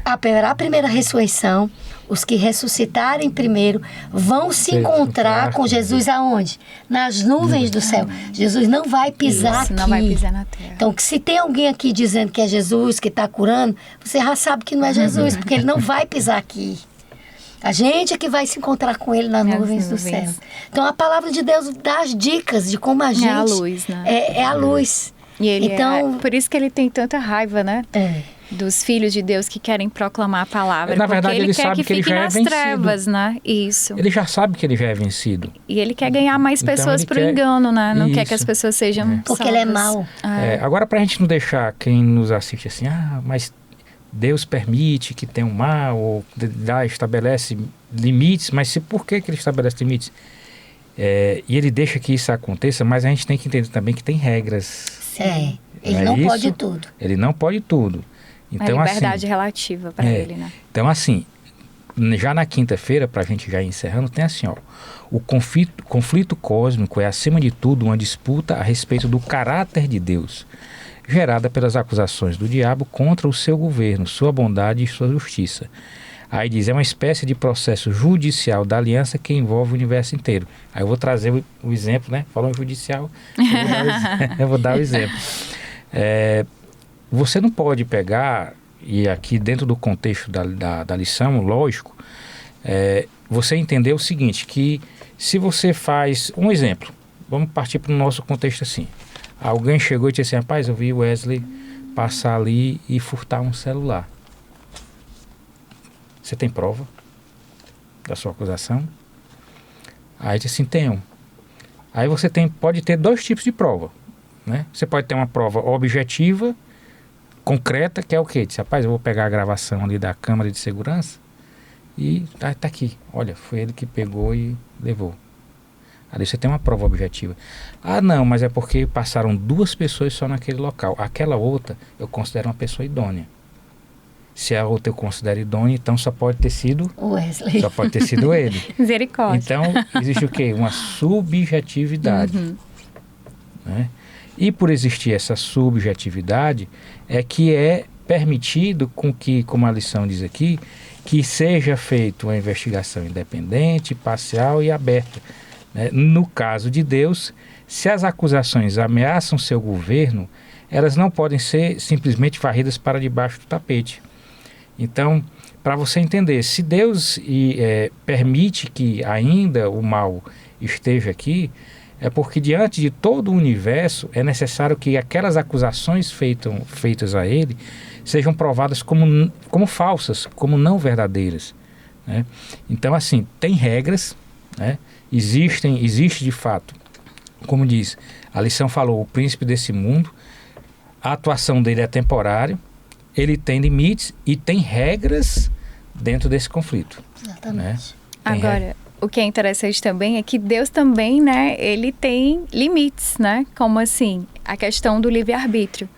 haverá a primeira ressurreição, os que ressuscitarem primeiro vão se encontrar com Jesus aonde? Nas nuvens do céu. Jesus não vai pisar aqui. Não vai pisar na terra. Então, se tem alguém aqui dizendo que é Jesus, que está curando, você já sabe que não é Jesus, porque ele não vai pisar aqui. A gente é que vai se encontrar com ele nas nuvens do céu. Então, a palavra de Deus dá as dicas de como a gente... É a luz, né? É a luz. E ele então, por isso que ele tem tanta raiva, né? Dos filhos de Deus que querem proclamar a palavra. Na verdade, ele ele quer sabe que ele fique já é nas vencido. trevas, né? Isso. Ele já sabe que ele já é vencido. E ele quer ganhar mais Então, pessoas ele pro quer- engano, né? Não quer Isso. que as pessoas sejam porque salvas. ele é mau. Agora, para a gente não deixar quem nos assiste assim, mas Deus permite que tenha um mal, ou estabelece limites, mas por que ele estabelece limites? E ele deixa que isso aconteça, mas a gente tem que entender também que tem regras. Ele Não não é pode isso? tudo. Ele não pode tudo. A Então, liberdade assim, relativa para ele, né? Então, assim, já na quinta-feira, para a gente já ir encerrando, tem assim, o conflito cósmico é, acima de tudo, uma disputa a respeito do caráter de Deus, gerada pelas acusações do diabo contra o seu governo, sua bondade e sua justiça. Aí diz, é uma espécie de processo judicial da aliança que envolve o universo inteiro. Aí eu vou trazer o exemplo, né? Falando judicial, eu vou dar o exemplo. Você não pode pegar, e aqui dentro do contexto da lição, lógico, você entender o seguinte, que se você faz um exemplo, vamos partir para o nosso contexto assim, alguém chegou e disse assim, rapaz, eu vi o Wesley passar ali e furtar um celular. Você tem prova da sua acusação? Aí disse assim, tenho. Aí você pode ter dois tipos de prova, né? Você pode ter uma prova objetiva, concreta, que é o quê? Diz, rapaz, eu vou pegar a gravação ali da câmera de segurança e tá aqui. Olha, foi ele que pegou e levou. Ali você tem uma prova objetiva. Não, mas é porque passaram 2 pessoas só naquele local. Aquela outra eu considero uma pessoa idônea. Se a outra eu considero idônea, então só pode ter sido Wesley. Só pode ter sido ele. Misericórdia. Então, existe o quê? Uma subjetividade. Né? E por existir essa subjetividade, é que é permitido com que, como a lição diz aqui, que seja feita uma investigação independente, parcial e aberta. Né? No caso de Deus, se as acusações ameaçam seu governo, elas não podem ser simplesmente varridas para debaixo do tapete. Então, para você entender, se Deus permite que ainda o mal esteja aqui, é porque diante de todo o universo é necessário que aquelas acusações feitas a ele sejam provadas como falsas, como não verdadeiras, né? Então, assim, tem regras, né? Existe de fato, como diz, a lição falou, o príncipe desse mundo, a atuação dele é temporária, ele tem limites e tem regras dentro desse conflito. Exatamente. Né? Agora, o que é interessante também é que Deus também, né, ele tem limites, né? Como assim? A questão do livre-arbítrio.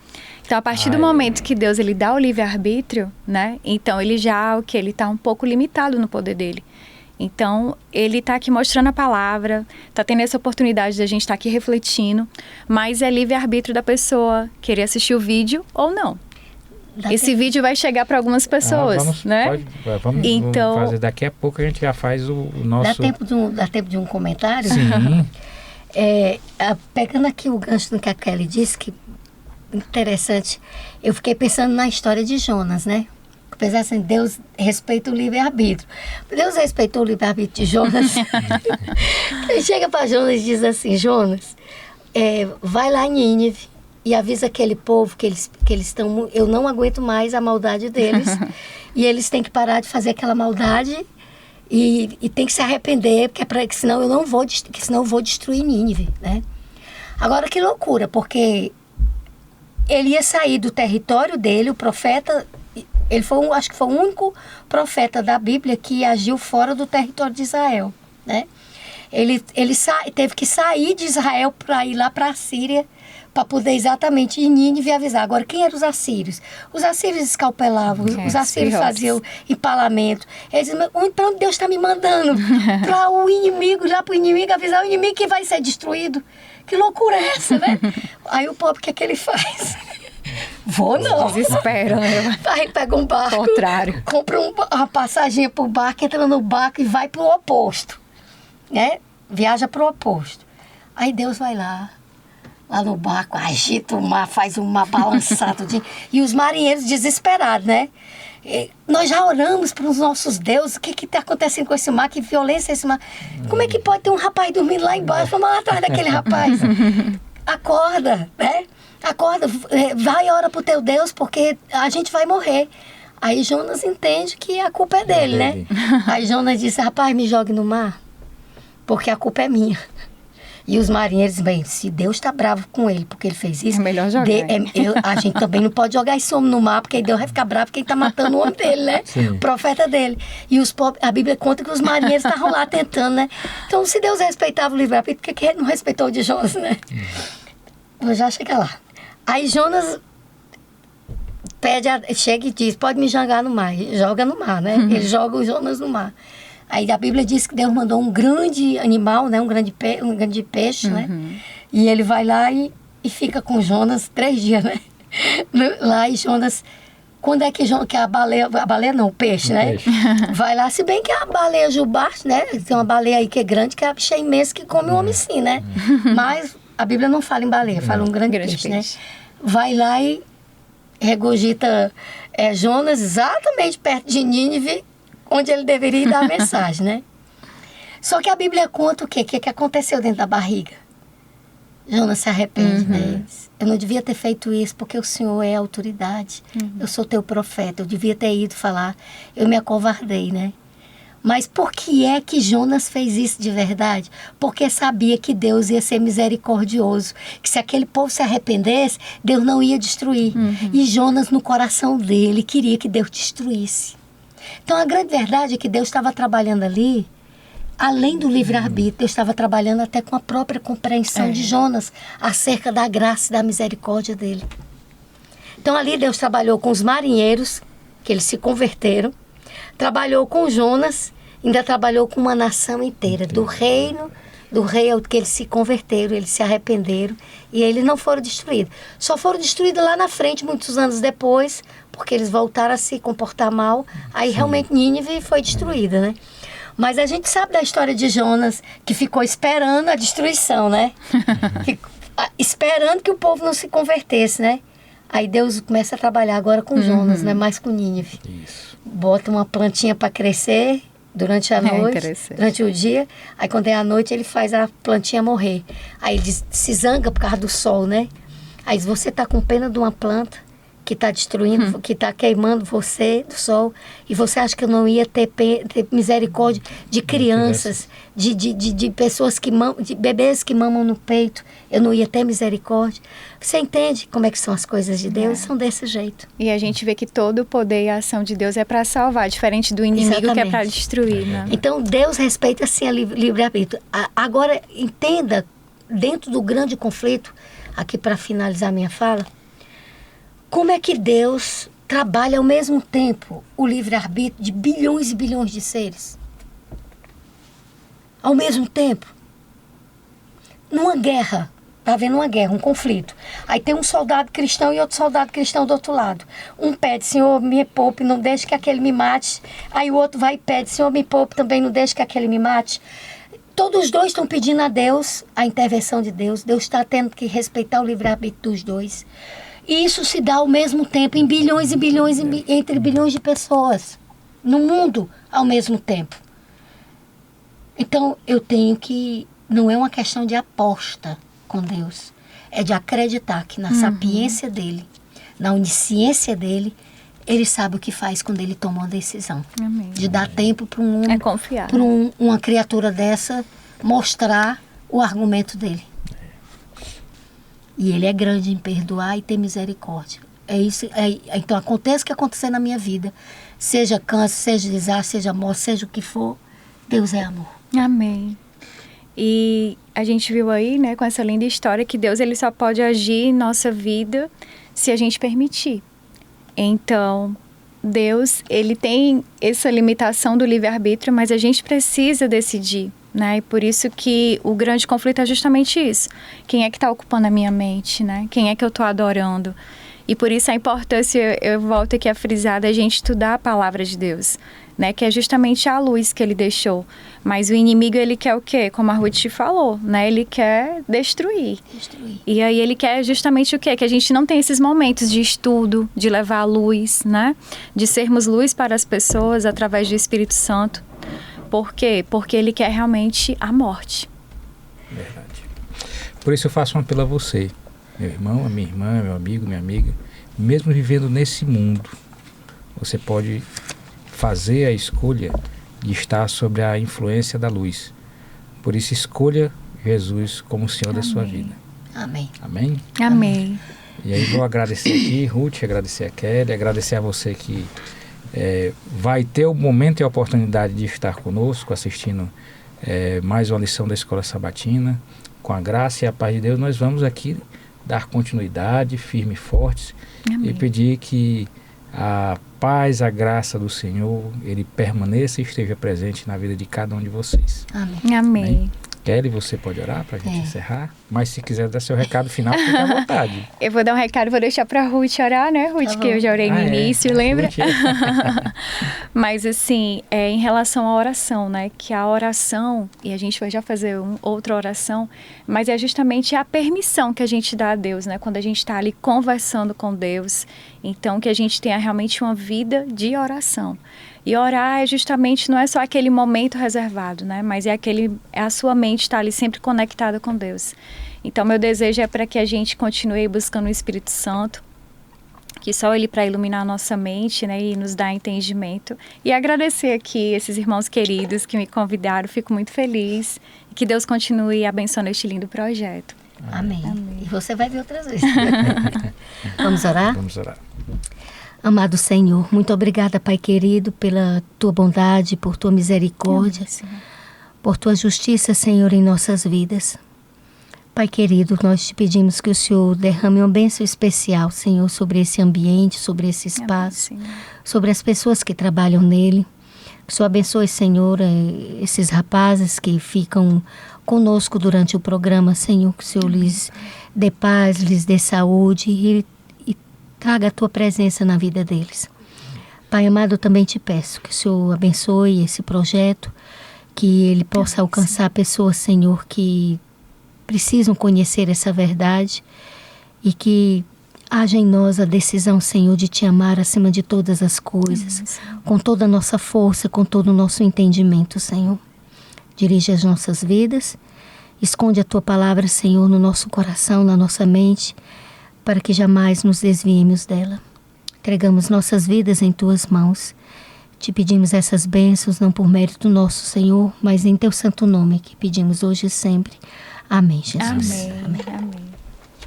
Então, a partir do momento que Deus ele dá o livre-arbítrio, né? Então, ele já, ele está um pouco limitado no poder dele. Então, ele está aqui mostrando a palavra, está tendo essa oportunidade de a gente estar aqui refletindo, mas é livre-arbítrio da pessoa querer assistir o vídeo ou não. Esse vídeo vai chegar para algumas pessoas, né? Vamos fazer daqui a pouco, a gente já faz o nosso... Dá tempo de um comentário? Sim. Pegando aqui o gancho do que a Kelly disse, que interessante, eu fiquei pensando na história de Jonas, né? Apesar assim, Deus respeita o livre-arbítrio. Deus respeitou o livre-arbítrio de Jonas. Ele chega para Jonas e diz assim, Jonas, vai lá em Nínive e avisa aquele povo que eles estão... Eu não aguento mais a maldade deles. E eles têm que parar de fazer aquela maldade e tem que se arrepender, porque senão eu vou destruir Nínive, né? Agora, que loucura, porque ele ia sair do território dele, o profeta... Ele acho que foi o único profeta da Bíblia que agiu fora do território de Israel, né? Ele teve que sair de Israel para ir lá para a Síria, para poder exatamente ir em Nínive e avisar. Agora, quem eram os assírios? Os assírios escalpelavam, os assírios faziam empalamento. Eles diziam, para onde Deus está me mandando? Para o inimigo, lá para o inimigo, avisar o inimigo que vai ser destruído. Que loucura é essa, né? Aí o pobre, o que é que ele faz? Vou não. Desespera, né? Aí pega um barco, contrário. Compra uma passagem pro barco, entra no barco e vai pro oposto, né? Viaja pro oposto. Aí Deus vai lá no barco, agita o mar, faz uma balançada. E os marinheiros desesperados, né? Nós já oramos para os nossos deuses, o que está acontecendo com esse mar, que violência é esse mar. Como é que pode ter um rapaz dormindo lá embaixo? Vamos lá atrás daquele rapaz. Acorda, né? Acorda, vai e ora pro teu Deus, porque a gente vai morrer. Aí Jonas entende que a culpa é dele, né? Aí Jonas disse, rapaz, me jogue no mar, porque a culpa é minha. E os marinheiros, bem, se Deus está bravo com ele, porque ele fez isso... É melhor jogar. A gente também não pode jogar esse homem no mar, porque Deus vai ficar bravo porque ele está matando o homem dele, né? Sim. O profeta dele. E a Bíblia conta que os marinheiros estavam lá tentando, né? Então, se Deus respeitava o livre-arbítrio, por que ele não respeitou o de Jonas, né? Vou já chegar lá. Aí Jonas chega e diz, pode me jogar no mar. Joga no mar, né? Ele joga o Jonas no mar. Aí a Bíblia diz que Deus mandou um grande animal, né? Um grande peixe, né? E ele vai lá e fica com Jonas 3 dias, né? Lá e Jonas... Quando é que a baleia não, o peixe, né? Vai lá, se bem que a baleia jubarte, né? Tem uma baleia aí que é grande, que é a bicha imensa que come o homem sim, né? Mas a Bíblia não fala em baleia, fala um grande peixe, né? Vai lá e regurgita Jonas exatamente perto de Nínive, onde ele deveria ir dar a mensagem, né? Só que a Bíblia conta o quê? O que aconteceu dentro da barriga? Jonas se arrepende, né? Eu não devia ter feito isso, porque o Senhor é a autoridade. Eu sou teu profeta, eu devia ter ido falar. Eu me acovardei, né? Mas por que é que Jonas fez isso de verdade? Porque sabia que Deus ia ser misericordioso, que se aquele povo se arrependesse, Deus não ia destruir. E Jonas, no coração dele, queria que Deus destruísse. Então, a grande verdade é que Deus estava trabalhando ali, além do livre-arbítrio, Deus estava trabalhando até com a própria compreensão de Jonas acerca da graça e da misericórdia dele. Então, ali Deus trabalhou com os marinheiros, que eles se converteram, trabalhou com Jonas, ainda trabalhou com uma nação inteira, do rei ao que eles se converteram, eles se arrependeram e eles não foram destruídos. Só foram destruídos lá na frente, muitos anos depois, porque eles voltaram a se comportar mal. Aí realmente Nínive foi destruída, né? Mas a gente sabe da história de Jonas, que ficou esperando a destruição, né? Esperando que o povo não se convertesse, né? Aí Deus começa a trabalhar agora com Jonas, não é mais com Nínive. Isso. Bota uma plantinha para crescer durante a noite, durante o dia. Aí quando é a noite ele faz a plantinha morrer. Aí ele se zanga por causa do sol, né? Aí diz, você tá com pena de uma planta que está destruindo, que está queimando você do sol, e você acha que eu não ia ter misericórdia de crianças, de pessoas que mamam, de bebês que mamam no peito, eu não ia ter misericórdia? Você entende como é que são as coisas de Deus? São desse jeito. E a gente vê que todo o poder e a ação de Deus é para salvar, diferente do inimigo. Exatamente. Que é para destruir, né? Então Deus respeita sim a livre-arbítrio. Agora, entenda, dentro do grande conflito, aqui para finalizar minha fala, como é que Deus trabalha ao mesmo tempo o livre-arbítrio de bilhões e bilhões de seres? Ao mesmo tempo. Numa guerra, está havendo uma guerra, um conflito. Aí tem um soldado cristão e outro soldado cristão do outro lado. Um pede, Senhor, me poupe, não deixe que aquele me mate. Aí o outro vai e pede, Senhor, me poupe, também não deixe que aquele me mate. Todos os dois estão pedindo a Deus a intervenção de Deus. Deus está tendo que respeitar o livre-arbítrio dos dois. E isso se dá ao mesmo tempo, em bilhões e bilhões, entre bilhões de pessoas, no mundo, ao mesmo tempo. Então, eu tenho que... Não é uma questão de aposta com Deus. É de acreditar que na sapiência dele, na onisciência dele, ele sabe o que faz quando ele toma uma decisão. Amém. De dar tempo para confiar. Uma criatura dessa mostrar o argumento dele. E ele é grande em perdoar e ter misericórdia. É isso. Então, aconteça o que acontecer na minha vida, seja câncer, seja desastre, seja morte, seja o que for, Deus é amor. Amém. E a gente viu aí, né, com essa linda história, que Deus ele só pode agir em nossa vida se a gente permitir. Então, Deus, ele tem essa limitação do livre-arbítrio, mas a gente precisa decidir, né? E por isso que o grande conflito é justamente isso. Quem é que está ocupando a minha mente, né? Quem é que eu estou adorando? E por isso a importância, eu volto aqui a frisar, da gente estudar a palavra de Deus, né? Que é justamente a luz que ele deixou. Mas o inimigo, ele quer o quê? Como a Ruth falou, né? Ele quer destruir. E aí ele quer justamente o quê? Que a gente não tenha esses momentos de estudo, de levar a luz, né? De sermos luz para as pessoas através do Espírito Santo. Por quê? Porque ele quer realmente a morte. Verdade. Por isso eu faço um apelo a você, meu irmão, a minha irmã, meu amigo, minha amiga. Mesmo vivendo nesse mundo, você pode fazer a escolha de estar sobre a influência da luz. Por isso, escolha Jesus como o Senhor da sua vida. Amém. Amém? Amém. E aí vou agradecer aqui, Ruth, agradecer a Kelly, agradecer a você que vai ter o momento e a oportunidade de estar conosco, assistindo mais uma lição da Escola Sabatina. Com a graça e a paz de Deus, nós vamos aqui dar continuidade, firme e fortes. Amém. E pedir que a paz, a graça do Senhor, ele permaneça e esteja presente na vida de cada um de vocês. Amém. Amém. Kelly, você pode orar para a gente encerrar? Mas se quiser dar seu recado final, fique à vontade. Eu vou dar um recado, vou deixar para a Ruth orar, né, Ruth? Tá, que eu já orei no início, lembra? Mas assim, em relação à oração, né? Que a oração, e a gente vai já fazer outra oração, mas é justamente a permissão que a gente dá a Deus, né? Quando a gente está ali conversando com Deus. Então, que a gente tenha realmente uma vida de oração. E orar justamente, não é só aquele momento reservado, né? Mas é a sua mente estar ali sempre conectada com Deus. Então, meu desejo é para que a gente continue buscando o Espírito Santo, que só Ele para iluminar a nossa mente, né? E nos dar entendimento. E agradecer aqui esses irmãos queridos que me convidaram. Fico muito feliz. E que Deus continue abençoando este lindo projeto. Amém. Amém. E você vai ver outras vezes. Vamos orar? Vamos orar. Amado Senhor, muito obrigada, Pai querido, pela Tua bondade, por Tua misericórdia, por Tua justiça, Senhor, em nossas vidas. Pai querido, nós te pedimos que o Senhor derrame uma bênção especial, Senhor, sobre esse ambiente, sobre esse espaço, sobre as pessoas que trabalham nele. Que o Senhor abençoe, Senhor, esses rapazes que ficam conosco durante o programa, Senhor, que o Senhor lhes dê paz, lhes dê saúde e traga a Tua presença na vida deles. Pai amado, eu também te peço que o Senhor abençoe esse projeto, que ele possa alcançar pessoas, Senhor, que precisam conhecer essa verdade e que haja em nós a decisão, Senhor, de Te amar acima de todas as coisas, com toda a nossa força, com todo o nosso entendimento, Senhor. Dirige as nossas vidas, esconde a Tua palavra, Senhor, no nosso coração, na nossa mente, para que jamais nos desviemos dela. entregamos nossas vidas em Tuas mãos. Te pedimos essas bênçãos, não por mérito nosso, Senhor, mas em Teu santo nome que pedimos hoje e sempre. Amém, Jesus. Amém. Amém.